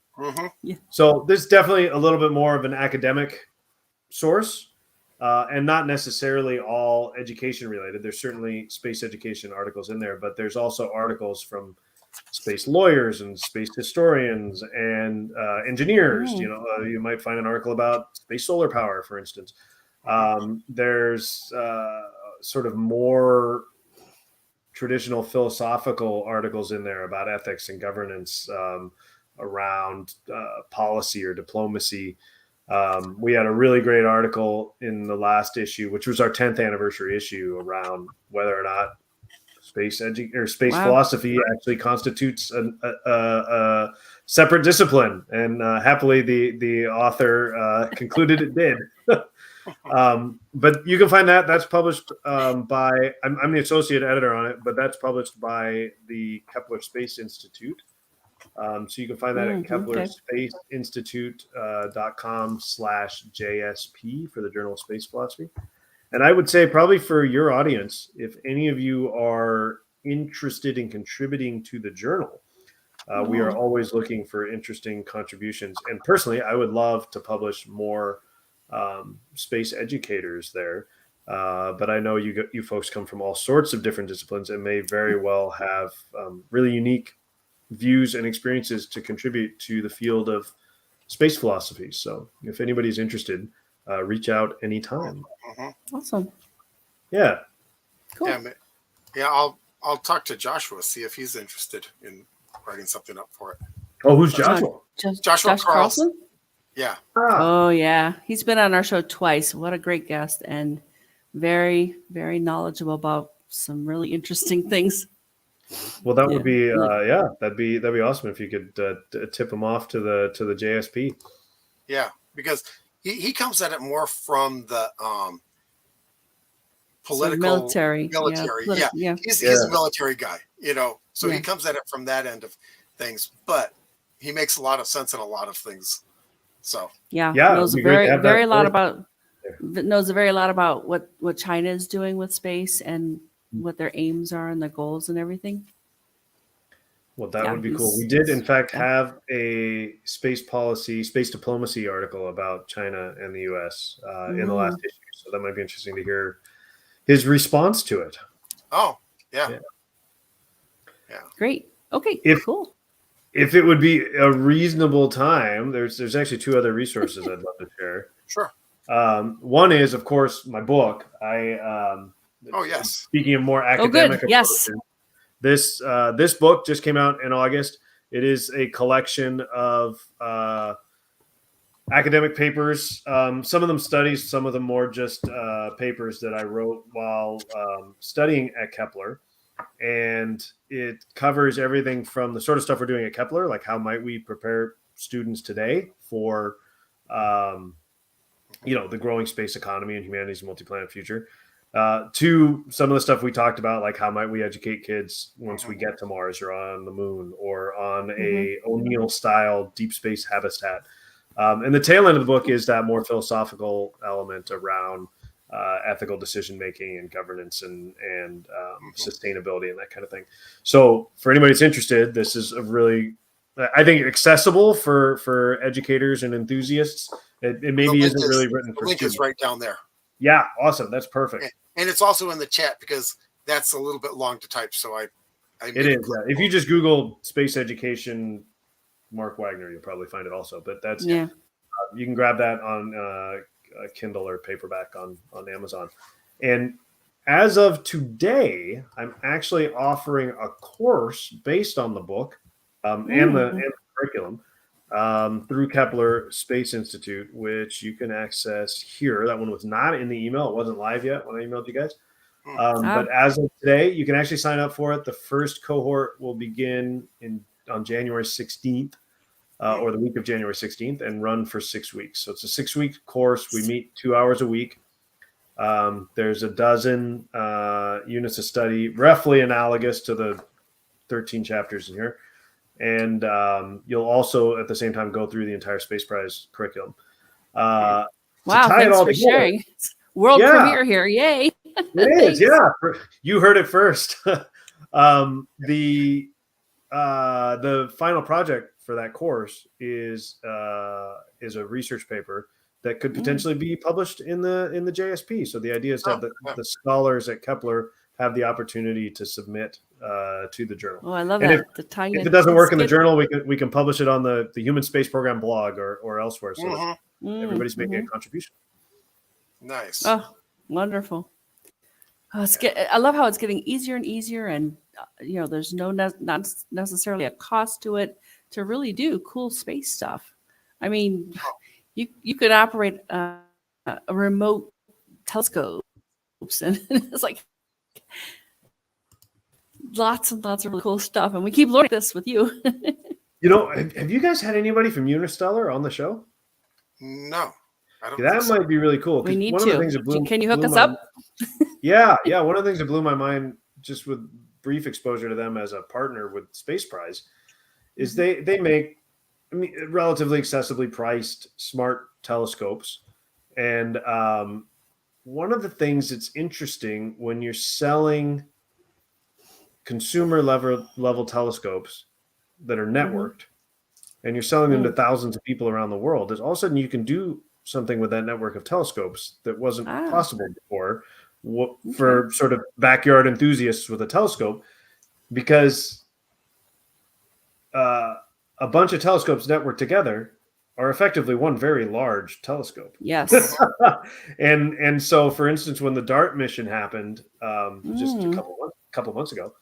Yeah. So this is definitely a little bit more of an academic source, and not necessarily all education related. There's certainly space education articles in there, but there's also articles from space lawyers and space historians and engineers. You might find an article about space solar power, for instance. There's sort of more traditional philosophical articles in there about ethics and governance around policy or diplomacy. We had a really great article in the last issue, which was our 10th anniversary issue, around whether or not space philosophy actually constitutes a separate discipline. And happily, the author concluded it did. But you can find that's published by, I'm the associate editor on it, but that's published by the Kepler Space Institute. So you can find that at keplerspaceinstitute.com/JSP for the Journal of Space Philosophy. And I would say probably for your audience, if any of you are interested in contributing to the journal, we are always looking for interesting contributions. And personally, I would love to publish more space educators there. But I know you folks come from all sorts of different disciplines and may very well have really unique views and experiences to contribute to the field of space philosophy. So if anybody's interested, reach out anytime. Awesome. Yeah. Cool. Yeah, I'll talk to Joshua, see if he's interested in writing something up for it. Oh, who's Joshua? Josh Carlson? Yeah. Oh yeah, he's been on our show twice. What a great guest, and very, very knowledgeable about some really interesting things. Well, that would be that'd be awesome if you could tip him off to the JSP. Yeah, because he comes at it more from the political military. Yeah. He's a military guy, so he comes at it from that end of things, but he makes a lot of sense in a lot of things. So knows a very lot about what China is doing with space and what their aims are and their goals and everything. Well, that would be cool. We did, in fact, have a space diplomacy article about China and the U.S. In the last issue. So that might be interesting to hear his response to it. Oh, yeah. Great. Okay, cool. If it would be a reasonable time, there's actually two other resources I'd love to share. Sure. One is, of course, my book. Speaking of more academic approaches, this book just came out in August. It is a collection of academic papers. Some of them studies, some of them more just papers that I wrote while studying at Kepler. And it covers everything from the sort of stuff we're doing at Kepler, like how might we prepare students today for, the growing space economy and humanity's multi-planet future, to some of the stuff we talked about, like how might we educate kids once we get to Mars or on the moon or on a O'Neill-style deep space habitat. And the tail end of the book is that more philosophical element around ethical decision making and governance and sustainability and that kind of thing. So for anybody that's interested, this is a really, I think, accessible for educators and enthusiasts. It maybe isn't really written for students. The link is right down there. Yeah, awesome. That's perfect. And it's also in the chat because that's a little bit long to type. So it is. Yeah. If you just Google space education, Mark Wagner, you'll probably find it also. But that's You can grab that on Kindle or paperback on Amazon. And as of today, I'm actually offering a course based on the book and the curriculum through Kepler Space Institute, which you can access here. That one was not in the email. It wasn't live yet when I emailed you guys. But as of today, you can actually sign up for it. The first cohort will begin on January 16th or the week of January 16th and run for 6 weeks. So it's a 6-week course. We meet 2 hours a week. There's a dozen units of study, roughly analogous to the 13 chapters in here. And you'll also, at the same time, go through the entire Space Prize curriculum. Wow, thanks for sharing. World premiere here. Yay. It is, yeah. You heard it first. The final project for that course is a research paper that could potentially be published in the JSP. So the idea is to have the scholars at Kepler have the opportunity to submit to the journal. Oh, I love and that. If it doesn't work in the journal, we can publish it on the Human Space Program blog or elsewhere. So everybody's making a contribution. Nice. Oh, wonderful. I love how it's getting easier and easier, and there's not necessarily a cost to it to really do cool space stuff. I mean, you could operate a remote telescopes, and it's like lots and lots of really cool stuff, and we keep learning this with you. Have you guys had anybody from Unisteller on the show? No. That might be really cool. We need one to. Of the things that Can you hook us up? Yeah. One of the things that blew my mind, just with brief exposure to them as a partner with Space Prize, is they make relatively accessibly priced smart telescopes. And one of the things that's interesting when you're selling consumer level telescopes that are networked, and you're selling them to thousands of people around the world, is all of a sudden you can do something with that network of telescopes that wasn't possible before for sort of backyard enthusiasts with a telescope, because a bunch of telescopes networked together are effectively one very large telescope. Yes. and so, for instance, when the DART mission happened just a couple months ago,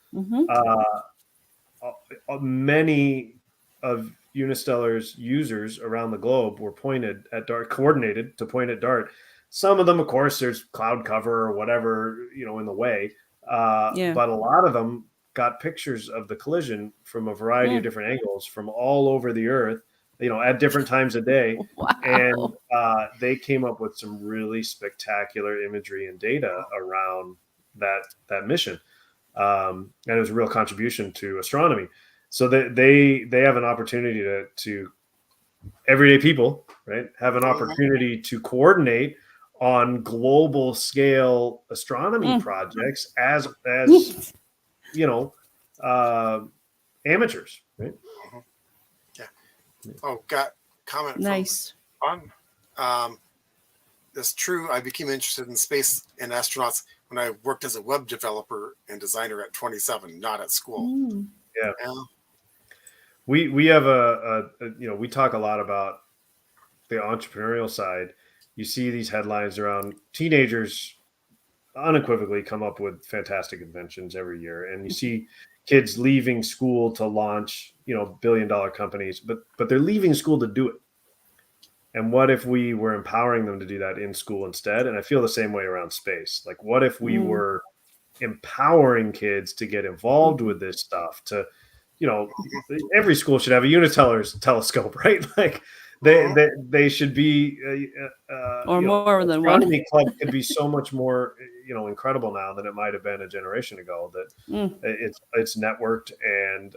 many of Unistellar's users around the globe were pointed at DART, coordinated to point at DART. Some of them, of course, there's cloud cover or whatever, in the way. But a lot of them got pictures of the collision from a variety of different angles from all over the Earth, at different times of day. Wow. And they came up with some really spectacular imagery and data around that mission. And it was a real contribution to astronomy. So they have an opportunity to everyday people, right, have an opportunity to coordinate on global scale astronomy projects as amateurs, right? Yeah. Oh, got comment. Nice. It's true. I became interested in space and astronauts when I worked as a web developer and designer at 27, not at school. Yeah. We have we talk a lot about the entrepreneurial side. You see these headlines around teenagers unequivocally come up with fantastic inventions every year. And you see kids leaving school to launch, billion-dollar companies, but they're leaving school to do it. And what if we were empowering them to do that in school instead? And I feel the same way around space. Like, what if we were empowering kids to get involved with this stuff, to, every school should have a Uniteller's telescope, right? Like they should be, or more than one. Astronomy club could be so much more, incredible now than it might have been a generation ago. That it's networked, and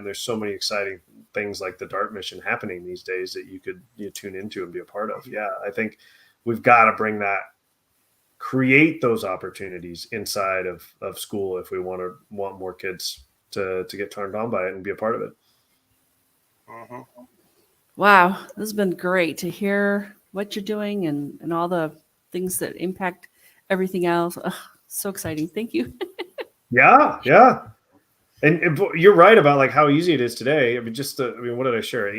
there's so many exciting things like the DART mission happening these days that you could tune into and be a part of. Yeah, I think we've got to create those opportunities inside of school if we want more kids to get turned on by it and be a part of it. Wow, this has been great to hear what you're doing and all the things that impact everything else. So exciting. Thank you. Yeah. And you're right about like how easy it is today. I mean, what did I share?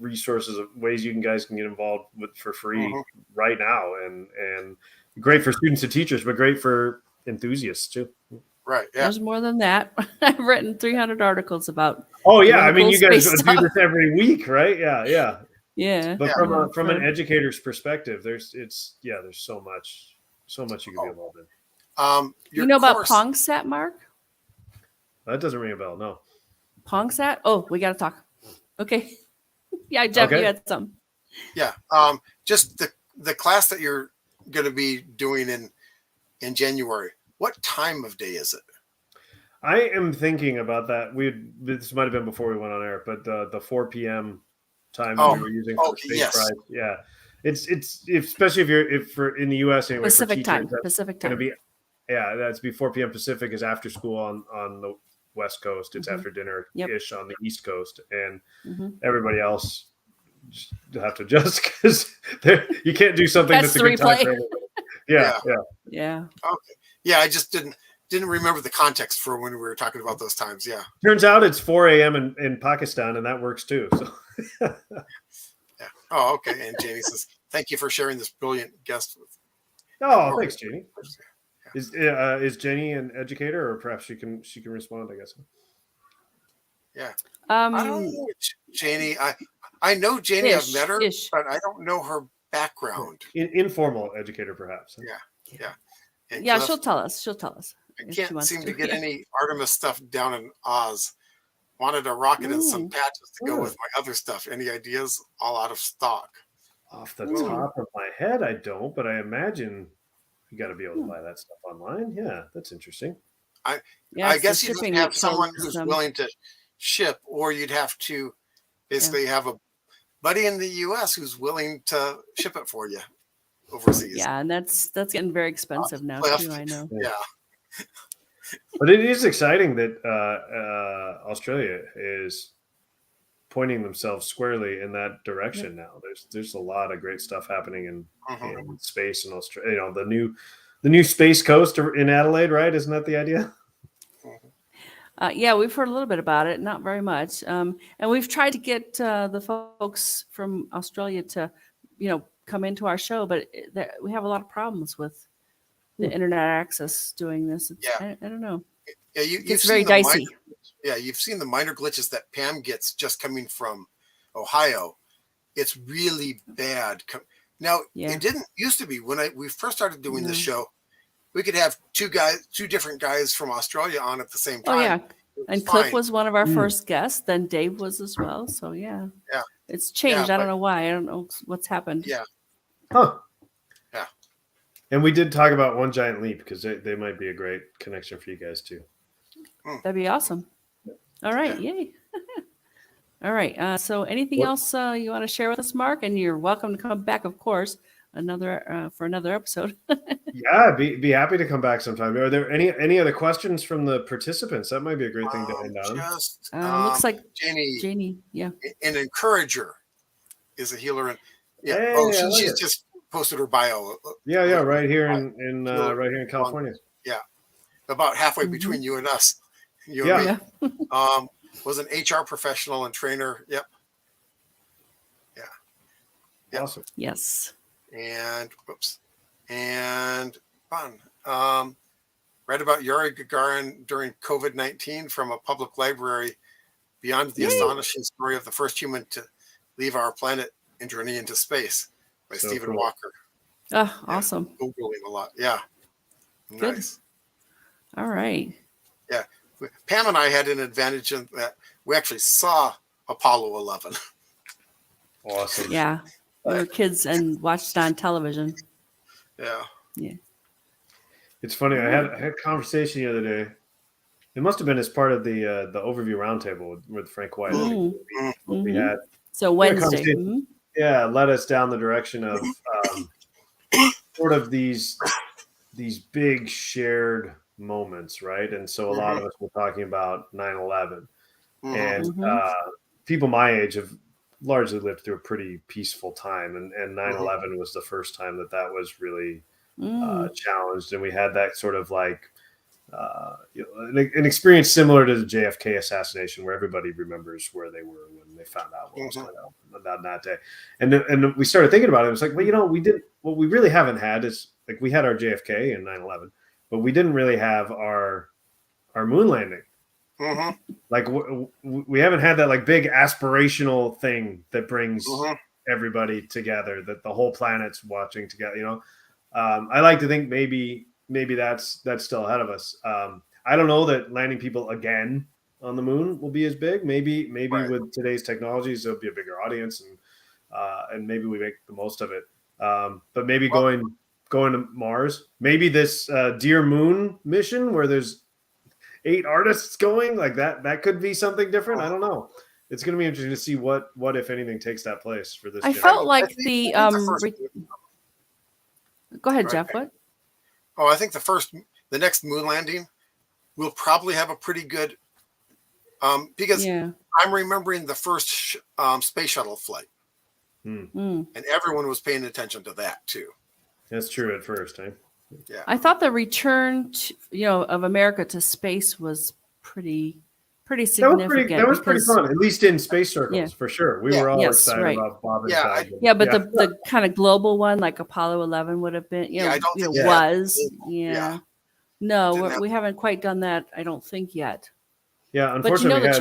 resources of ways you guys can get involved with for free Mhm. right now, and great for students and teachers, but great for enthusiasts too. Right. Yeah. There's more than that. I've written 300 articles about. Oh yeah, I Really mean, cool you guys space do stuff. this every week, right? Yeah. Yeah. But Yeah. from an educator's perspective, there's so much you can be involved in. Your You know about course- PongSat, Mark? That doesn't ring a bell, no. PongSat? Oh, we got to talk. Okay. Yeah, Jeff, Okay. you had some. Yeah. Just the class that you're going to be doing in January. What time of day is it? I am thinking about that. This might have been before we went on air, but the 4 p.m. time that we were using for the okay, space yes. prize. Yeah, it's especially if for in the U.S. anyway. Pacific for time. teachers, that's Pacific gonna time. be that's be 4 p.m. Pacific is after school on the West Coast. It's Mhm. after dinner Yep. ish on the East Coast, and Mhm. everybody else just have to adjust because you can't do something That's that's a the good time replay. for everybody. Yeah. Yeah. Okay. Yeah, I just didn't remember the context for when we were talking about those times. Yeah. Turns out it's 4 a.m. in Pakistan, and that works too. So. Yeah. Oh, okay. And Janie says, "Thank you for sharing this brilliant guest with." Oh, thanks, Janie. Is Jenny an educator, or perhaps she can respond? I guess. Yeah. I don't know, Janie. I know Janie. I've met her, but I don't know her background. Informal educator, perhaps. Huh? Yeah. And Yeah, Cliff, she'll tell us. I I can't seem to get any Artemis stuff down in Oz. Wanted a rocket and some patches to go with my other stuff. Any ideas? All out of stock. Off the top of my head, I don't, but I imagine you got to be able to buy that stuff online. Yeah, that's interesting. I guess you'd have to have someone who's willing to ship, or you'd have to basically have a buddy in the U.S. who's willing to ship it for you overseas. Yeah, and that's getting very expensive now too. I know. Yeah. But it is exciting that Australia is pointing themselves squarely in that direction now. There's a lot of great stuff happening in space in Australia. You know, the new space coast in Adelaide, right? Isn't that the idea? Yeah, we've heard a little bit about it, not very much. And we've tried to get the folks from Australia to, come into our show, but we have a lot of problems with the internet access doing this. I don't know. Yeah, it's very dicey. You've seen the minor glitches that Pam gets just coming from Ohio. It's really bad. Now, it didn't used to be when we first started doing this show. We could have two different guys from Australia on at the same time. Oh yeah, and Cliff was one of our first guests. Then Dave was as well. So yeah, it's changed. I don't know why. I don't know what's happened. Yeah. Huh. Yeah. And we did talk about One Giant Leap because they might be a great connection for you guys too. That'd be awesome. All right, yay. All right. So anything else you want to share with us, Mark? And you're welcome to come back, of course, for another episode. Yeah, be happy to come back sometime. Are there any other questions from the participants? That might be a great thing to end on. Looks like Janie, yeah, an encourager is a healer. And she's just posted her bio. Yeah, right here in California. Yeah, about halfway between you and us. You and me. Was an HR professional and trainer. Yep. Yeah. Awesome. Yes. And fun. Read about Yuri Gagarin during COVID-19 from a public library. Beyond the astonishing story of the first human to leave our planet and journey into space by Stephen Walker. Oh, awesome. Googling a lot. Yeah. Good. Nice. All right. Yeah. Pam and I had an advantage in that we actually saw Apollo 11. Awesome. Yeah. We were kids and watched on television. Yeah. Yeah. It's funny. I had a conversation the other day. It must have been as part of the overview roundtable with Frank White. We had Wednesday. Led us down the direction of sort of these big shared moments, right? And so a lot of us were talking about 9/11, and people my age have largely lived through a pretty peaceful time, and 9/11 was the first time that was really challenged, and we had that sort of like an experience similar to the JFK assassination, where everybody remembers where they were when they found out what was going on that day. And we started thinking about it. It was like, well, what we really haven't had is, like, we had our JFK and 9/11, but we didn't really have our moon landing. Like we haven't had that like big aspirational thing that brings everybody together, that the whole planet's watching together. I like to think maybe that's still ahead of us. I don't know that landing people again on the moon will be as big. Maybe with today's technologies, there'll be a bigger audience, and maybe we make the most of it. But maybe going to Mars, maybe this Dear Moon mission where there's 8 artists going, like that could be something different. I don't know. It's going to be interesting to see what if anything takes that place for this. I felt like go ahead, Jeff. What? Oh, I think the next moon landing will probably have a pretty good, because I'm remembering the first space shuttle flight, and everyone was paying attention to that too. That's true at first, eh? Yeah. I thought the return, of America to space was pretty significant. That was pretty fun, at least in space circles, for sure. We were all excited about Bob and Doug. But the kind of global one, like Apollo 11, would have been, No, we haven't quite done that, I don't think yet. Yeah, unfortunately, but the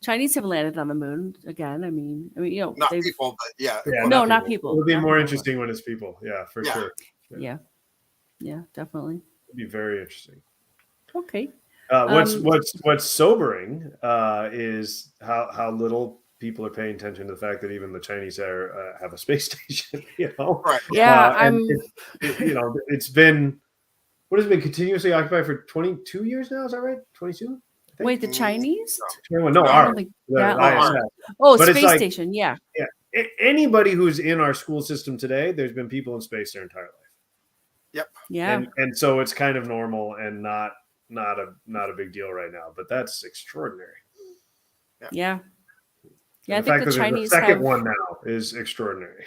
Chinese have landed on the moon again. I mean, not people, but not people. It would be more interesting when it's people. Yeah, for sure. Yeah, definitely. It'd be very interesting. Okay. What's sobering is how little people are paying attention to the fact that even the Chinese have a space station. Right. Yeah, it's been continuously occupied for 22 years now. Is that right? 22. Wait, the Chinese? 21. No, ours. Space station. Yeah. Yeah. Anybody who's in our school system today, there's been people in space their entire life. Yep. Yeah. And so it's kind of normal and not a big deal right now, but that's extraordinary. Yeah. I think the Chinese second one now is extraordinary.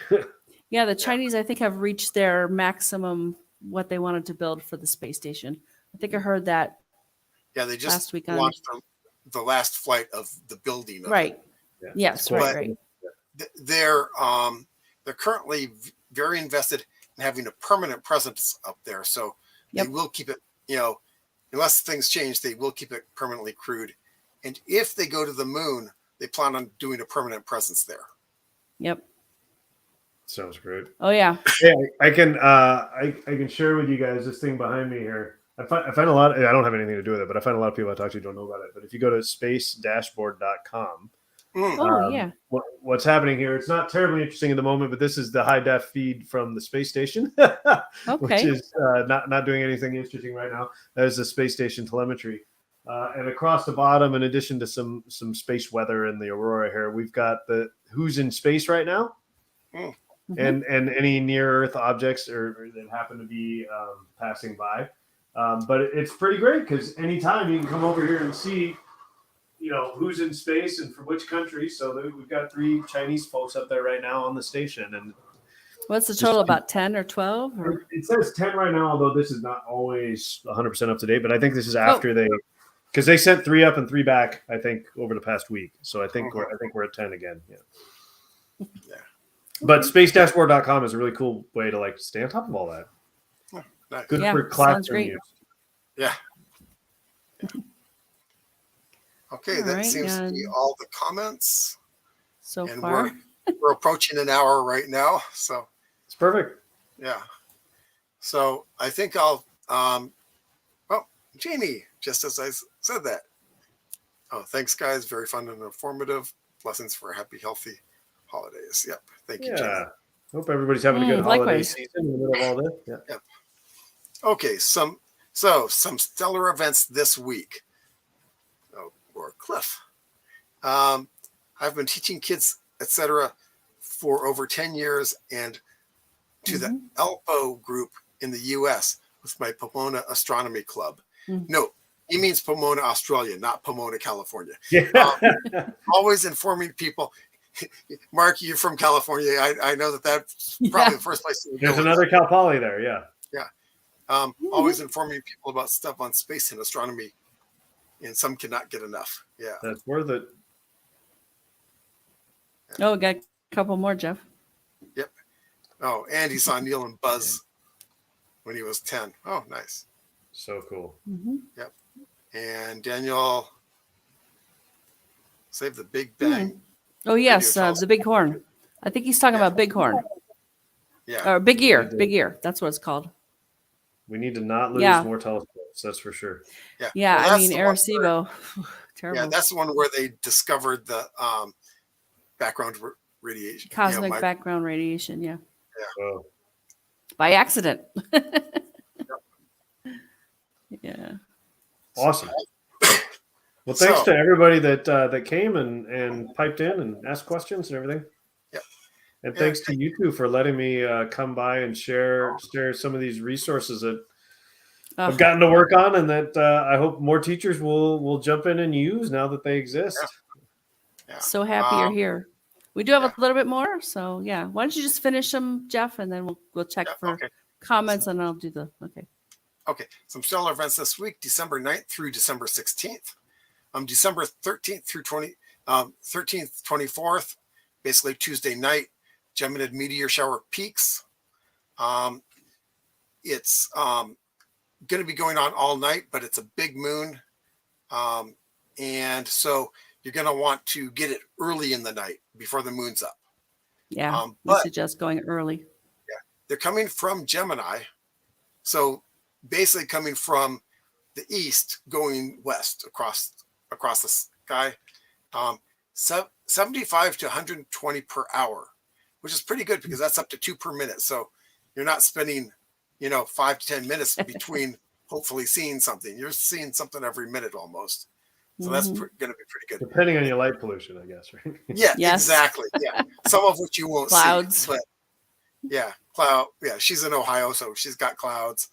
Yeah, the Chinese I think have reached their maximum what they wanted to build for the space station. I think I heard that. Yeah, they just launched the last flight of the building. Right. Yes. Right. They're currently very invested in having a permanent presence up there, so they will keep it. Unless things change, they will keep it permanently crewed. And if they go to the moon, they plan on doing a permanent presence there. Yep. Sounds great. Oh yeah. Yeah, I can share with you guys this thing behind me here. I find a lot. I don't have anything to do with it, but I find a lot of people I talk to don't know about it. But if you go to spacedashboard.com, what's happening here? It's not terribly interesting at the moment, but this is the high def feed from the space station, which is not doing anything interesting right now. That is the space station telemetry, and across the bottom, in addition to some space weather and the aurora here, we've got the who's in space right now, and any near Earth objects or that happen to be passing by. But it's pretty great because anytime you can come over here and see, who's in space and from which country. So we've got 3 Chinese folks up there right now on the station. And what's the total? About 10 or 12? Or? It says 10 right now, although this is not always 100% up to date. But I think this is after because they sent 3 up and 3 back, I think, over the past week. So I think we're at 10 again. Yeah. But spacedashboard.com is a really cool way to stay on top of all that. Nice. Good for classroom use. Yeah. Okay, that seems to be all the comments so far. We're approaching an hour right now, so it's perfect. Yeah. So I think I'll. Jamie, just as I said that. Oh, thanks, guys. Very fun and informative. Blessings for a happy, healthy holidays. Yep. Thank you, Jamie. Hope everybody's having a good holiday season in the middle of all this. Yeah. Yep. Okay, some stellar events this week. Or Cliff. I've been teaching kids, etc., for over 10 years, and to the ELPO group in the U.S. with my Pomona Astronomy Club. No, he means Pomona, Australia, not Pomona, California. Always informing people. Mark, you're from California. I know that's probably the first place. There's another Cal Poly there. Yeah. Always informing people about stuff on space and astronomy, and some cannot get enough. Yeah. That's worth it. Oh, we got a couple more, Jeff. Yep. Oh, and he saw Neil and Buzz when he was 10. Oh, nice. So cool. Mm-hmm. Yep. And Daniel saved the Big Bang. Oh, yes, Radio the big horn. I think he's talking about big horn. Yeah. Or big ear. Big ear. That's what it's called. We need to not lose Yeah. more telescopes. That's for sure. Yeah. Yeah, Well, I that's mean, the one where- Arecibo. Terrible. Yeah, that's the one where they discovered the background radiation. Cosmic background radiation, yeah. Oh, By accident. Yeah. awesome. Well, thanks So- to everybody that came and piped in and asked questions and everything. Yep. And Yeah. thanks to you two for letting me come by and share some of these resources that I've gotten to work on, and that I hope more teachers will jump in and use now that they exist. Yeah. So happy you're here. We do have a little bit more, so yeah. Why don't you just finish them, Jeff, and then we'll check for comments, and I'll do the Okay. Some stellar events this week, December 9th through December 16th. December 13th through 13th, 24th, basically Tuesday night, Geminid meteor shower peaks. It's going to be going on all night, but it's a big moon. And so you're going to want to get it early in the night before the moon's up. Yeah, we but suggest going early. Yeah, they're coming from Gemini. So basically coming from the east, going west across the sky, 75 to 120 per hour, which is pretty good because that's up to 2 per minute. So you're not spending, 5 to 10 minutes between hopefully seeing something. You're seeing something every minute almost. So that's going to be pretty good. Depending on your light pollution, I guess, right? Yeah, Yes. exactly. Yeah. Some of which you won't Clouds. see. But yeah, cloud. Yeah, she's in Ohio, so she's got clouds.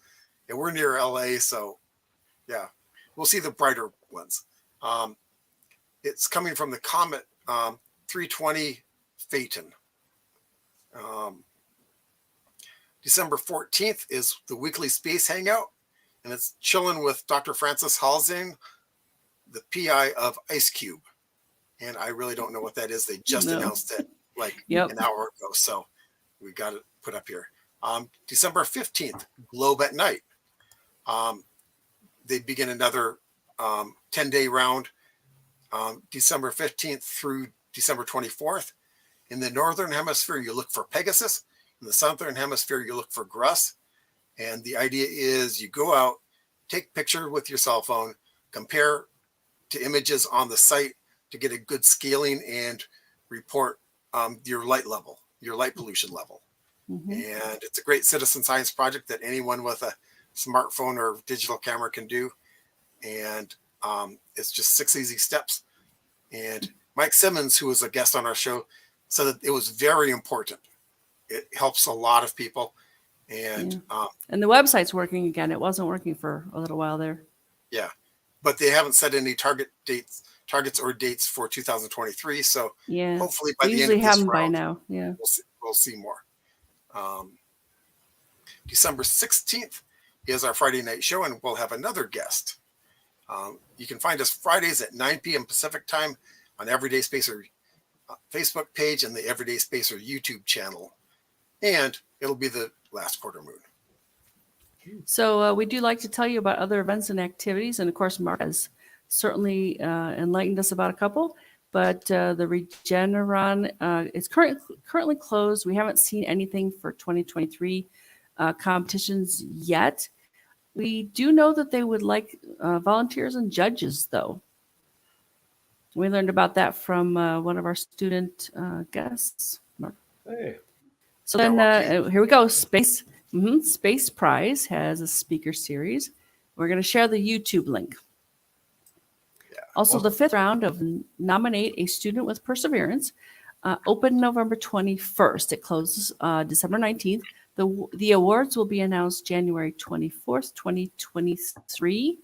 Yeah, we're near LA, so yeah, we'll see the brighter ones. It's coming from the comet 320 Phaeton. December 14th is the weekly space hangout, and it's chilling with Dr. Francis Halsing, the PI of Ice Cube. And I really don't know what that is. They just announced it an hour ago, so we got it put up here. December 15th, Globe at Night. They begin another 10-day round, December 15th through December 24th. In the northern hemisphere, you look for Pegasus. In the southern hemisphere, you look for Grus. And the idea is you go out, take picture with your cell phone, compare to images on the site to get a good scaling and report your light level, your light pollution level. Mm-hmm. And it's a great citizen science project that anyone with a smartphone or digital camera can do. And it's just 6 easy steps. And Mike Simmons, who was a guest on our show, said that it was very important. It helps a lot of people. And and the website's working again. It wasn't working for a little while there. Yeah, but they haven't set any targets or dates for 2023. So hopefully by the end of this round, by now. Yeah, we'll see more. December 16th is our Friday night show, and we'll have another guest. You can find us Fridays at 9 p.m. Pacific time on Everyday Spacer Facebook page and the Everyday Spacer YouTube channel. And it'll be the last quarter moon. So we do like to tell you about other events and activities. And of course, Mark has certainly enlightened us about a couple. But the Regeneron is currently closed. We haven't seen anything for 2023 competitions yet. We do know that they would like volunteers and judges, though. We learned about that from one of our student guests. Mark. Hey. So then here we go. Space Prize has a speaker series. We're going to share the YouTube link. Yeah. Also, the 5th round of Nominate a Student with Perseverance opened November 21st. It closes December 19th. The awards will be announced January 24th, 2023.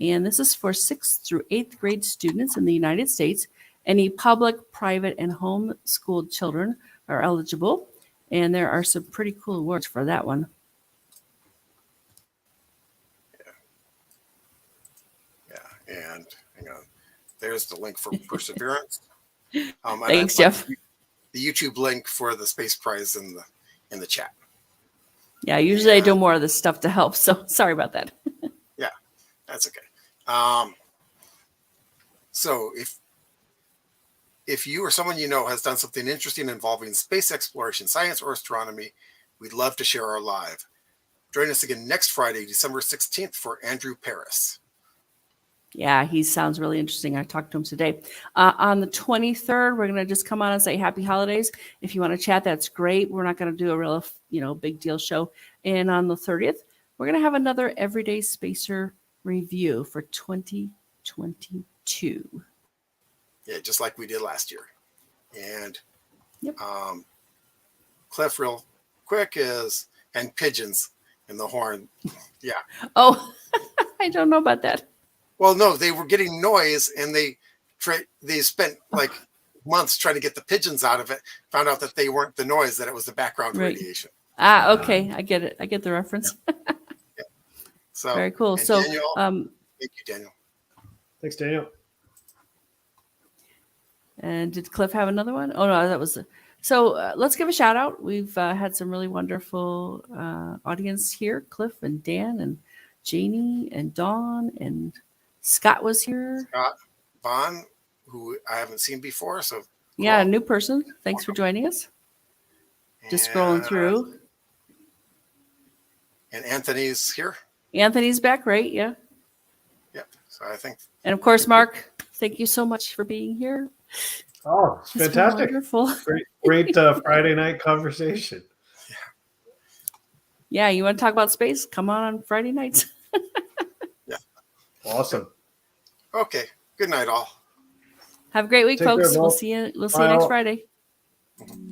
And this is for 6th through 8th grade students in the United States. Any public, private, and home-schooled children are eligible. And there are some pretty cool awards for that one. And hang on, there's the link for Perseverance. Thanks, Jeff. The YouTube link for the space prize in the chat. Yeah, usually I do more of this stuff to help. So sorry about that. Yeah, that's okay. So if you or someone you know has done something interesting involving space exploration, science, or astronomy, we'd love to share our live. Join us again next Friday, December 16th for Andrew Paris. Yeah, he sounds really interesting. I talked to him today. On the 23rd, we're going to just come on and say happy holidays. If you want to chat, that's great. We're not going to do a real, big deal show. And on the 30th, we're going to have another Everyday Spacer review for 2022. Yeah, just like we did last year. And Yep. Cliff, real quick, and pigeons in the horn. Yeah. Oh, I don't know about that. Well, no, they were getting noise, and they spent like months trying to get the pigeons out of it. Found out that they weren't the noise; that it was the background Right. radiation. Okay, I get it. I get the reference. Yeah. So very cool. and So, Daniel, thank you, Daniel. Thanks, Daniel. And did Cliff have another one? Oh no, that was. So let's give a shout out. We've had some really wonderful audience here. Cliff and Dan and Janie and Dawn and Scott was here. Scott Vaughn, who I haven't seen before, so Yeah, a cool. new person. Thanks for joining us. Just scrolling through. And Anthony's here. Anthony's back, right? Yeah. Yep. So I think. And of course, Mark, thank you so much for being here. Oh, it's It's been fantastic. wonderful. Great Friday night conversation. Yeah, you want to talk about space? Come on Friday nights. Yeah. Awesome. Okay. Good night, all. Have a great week, Take care, folks. We'll both. see you. We'll see Bye you next all. Friday. Mhm.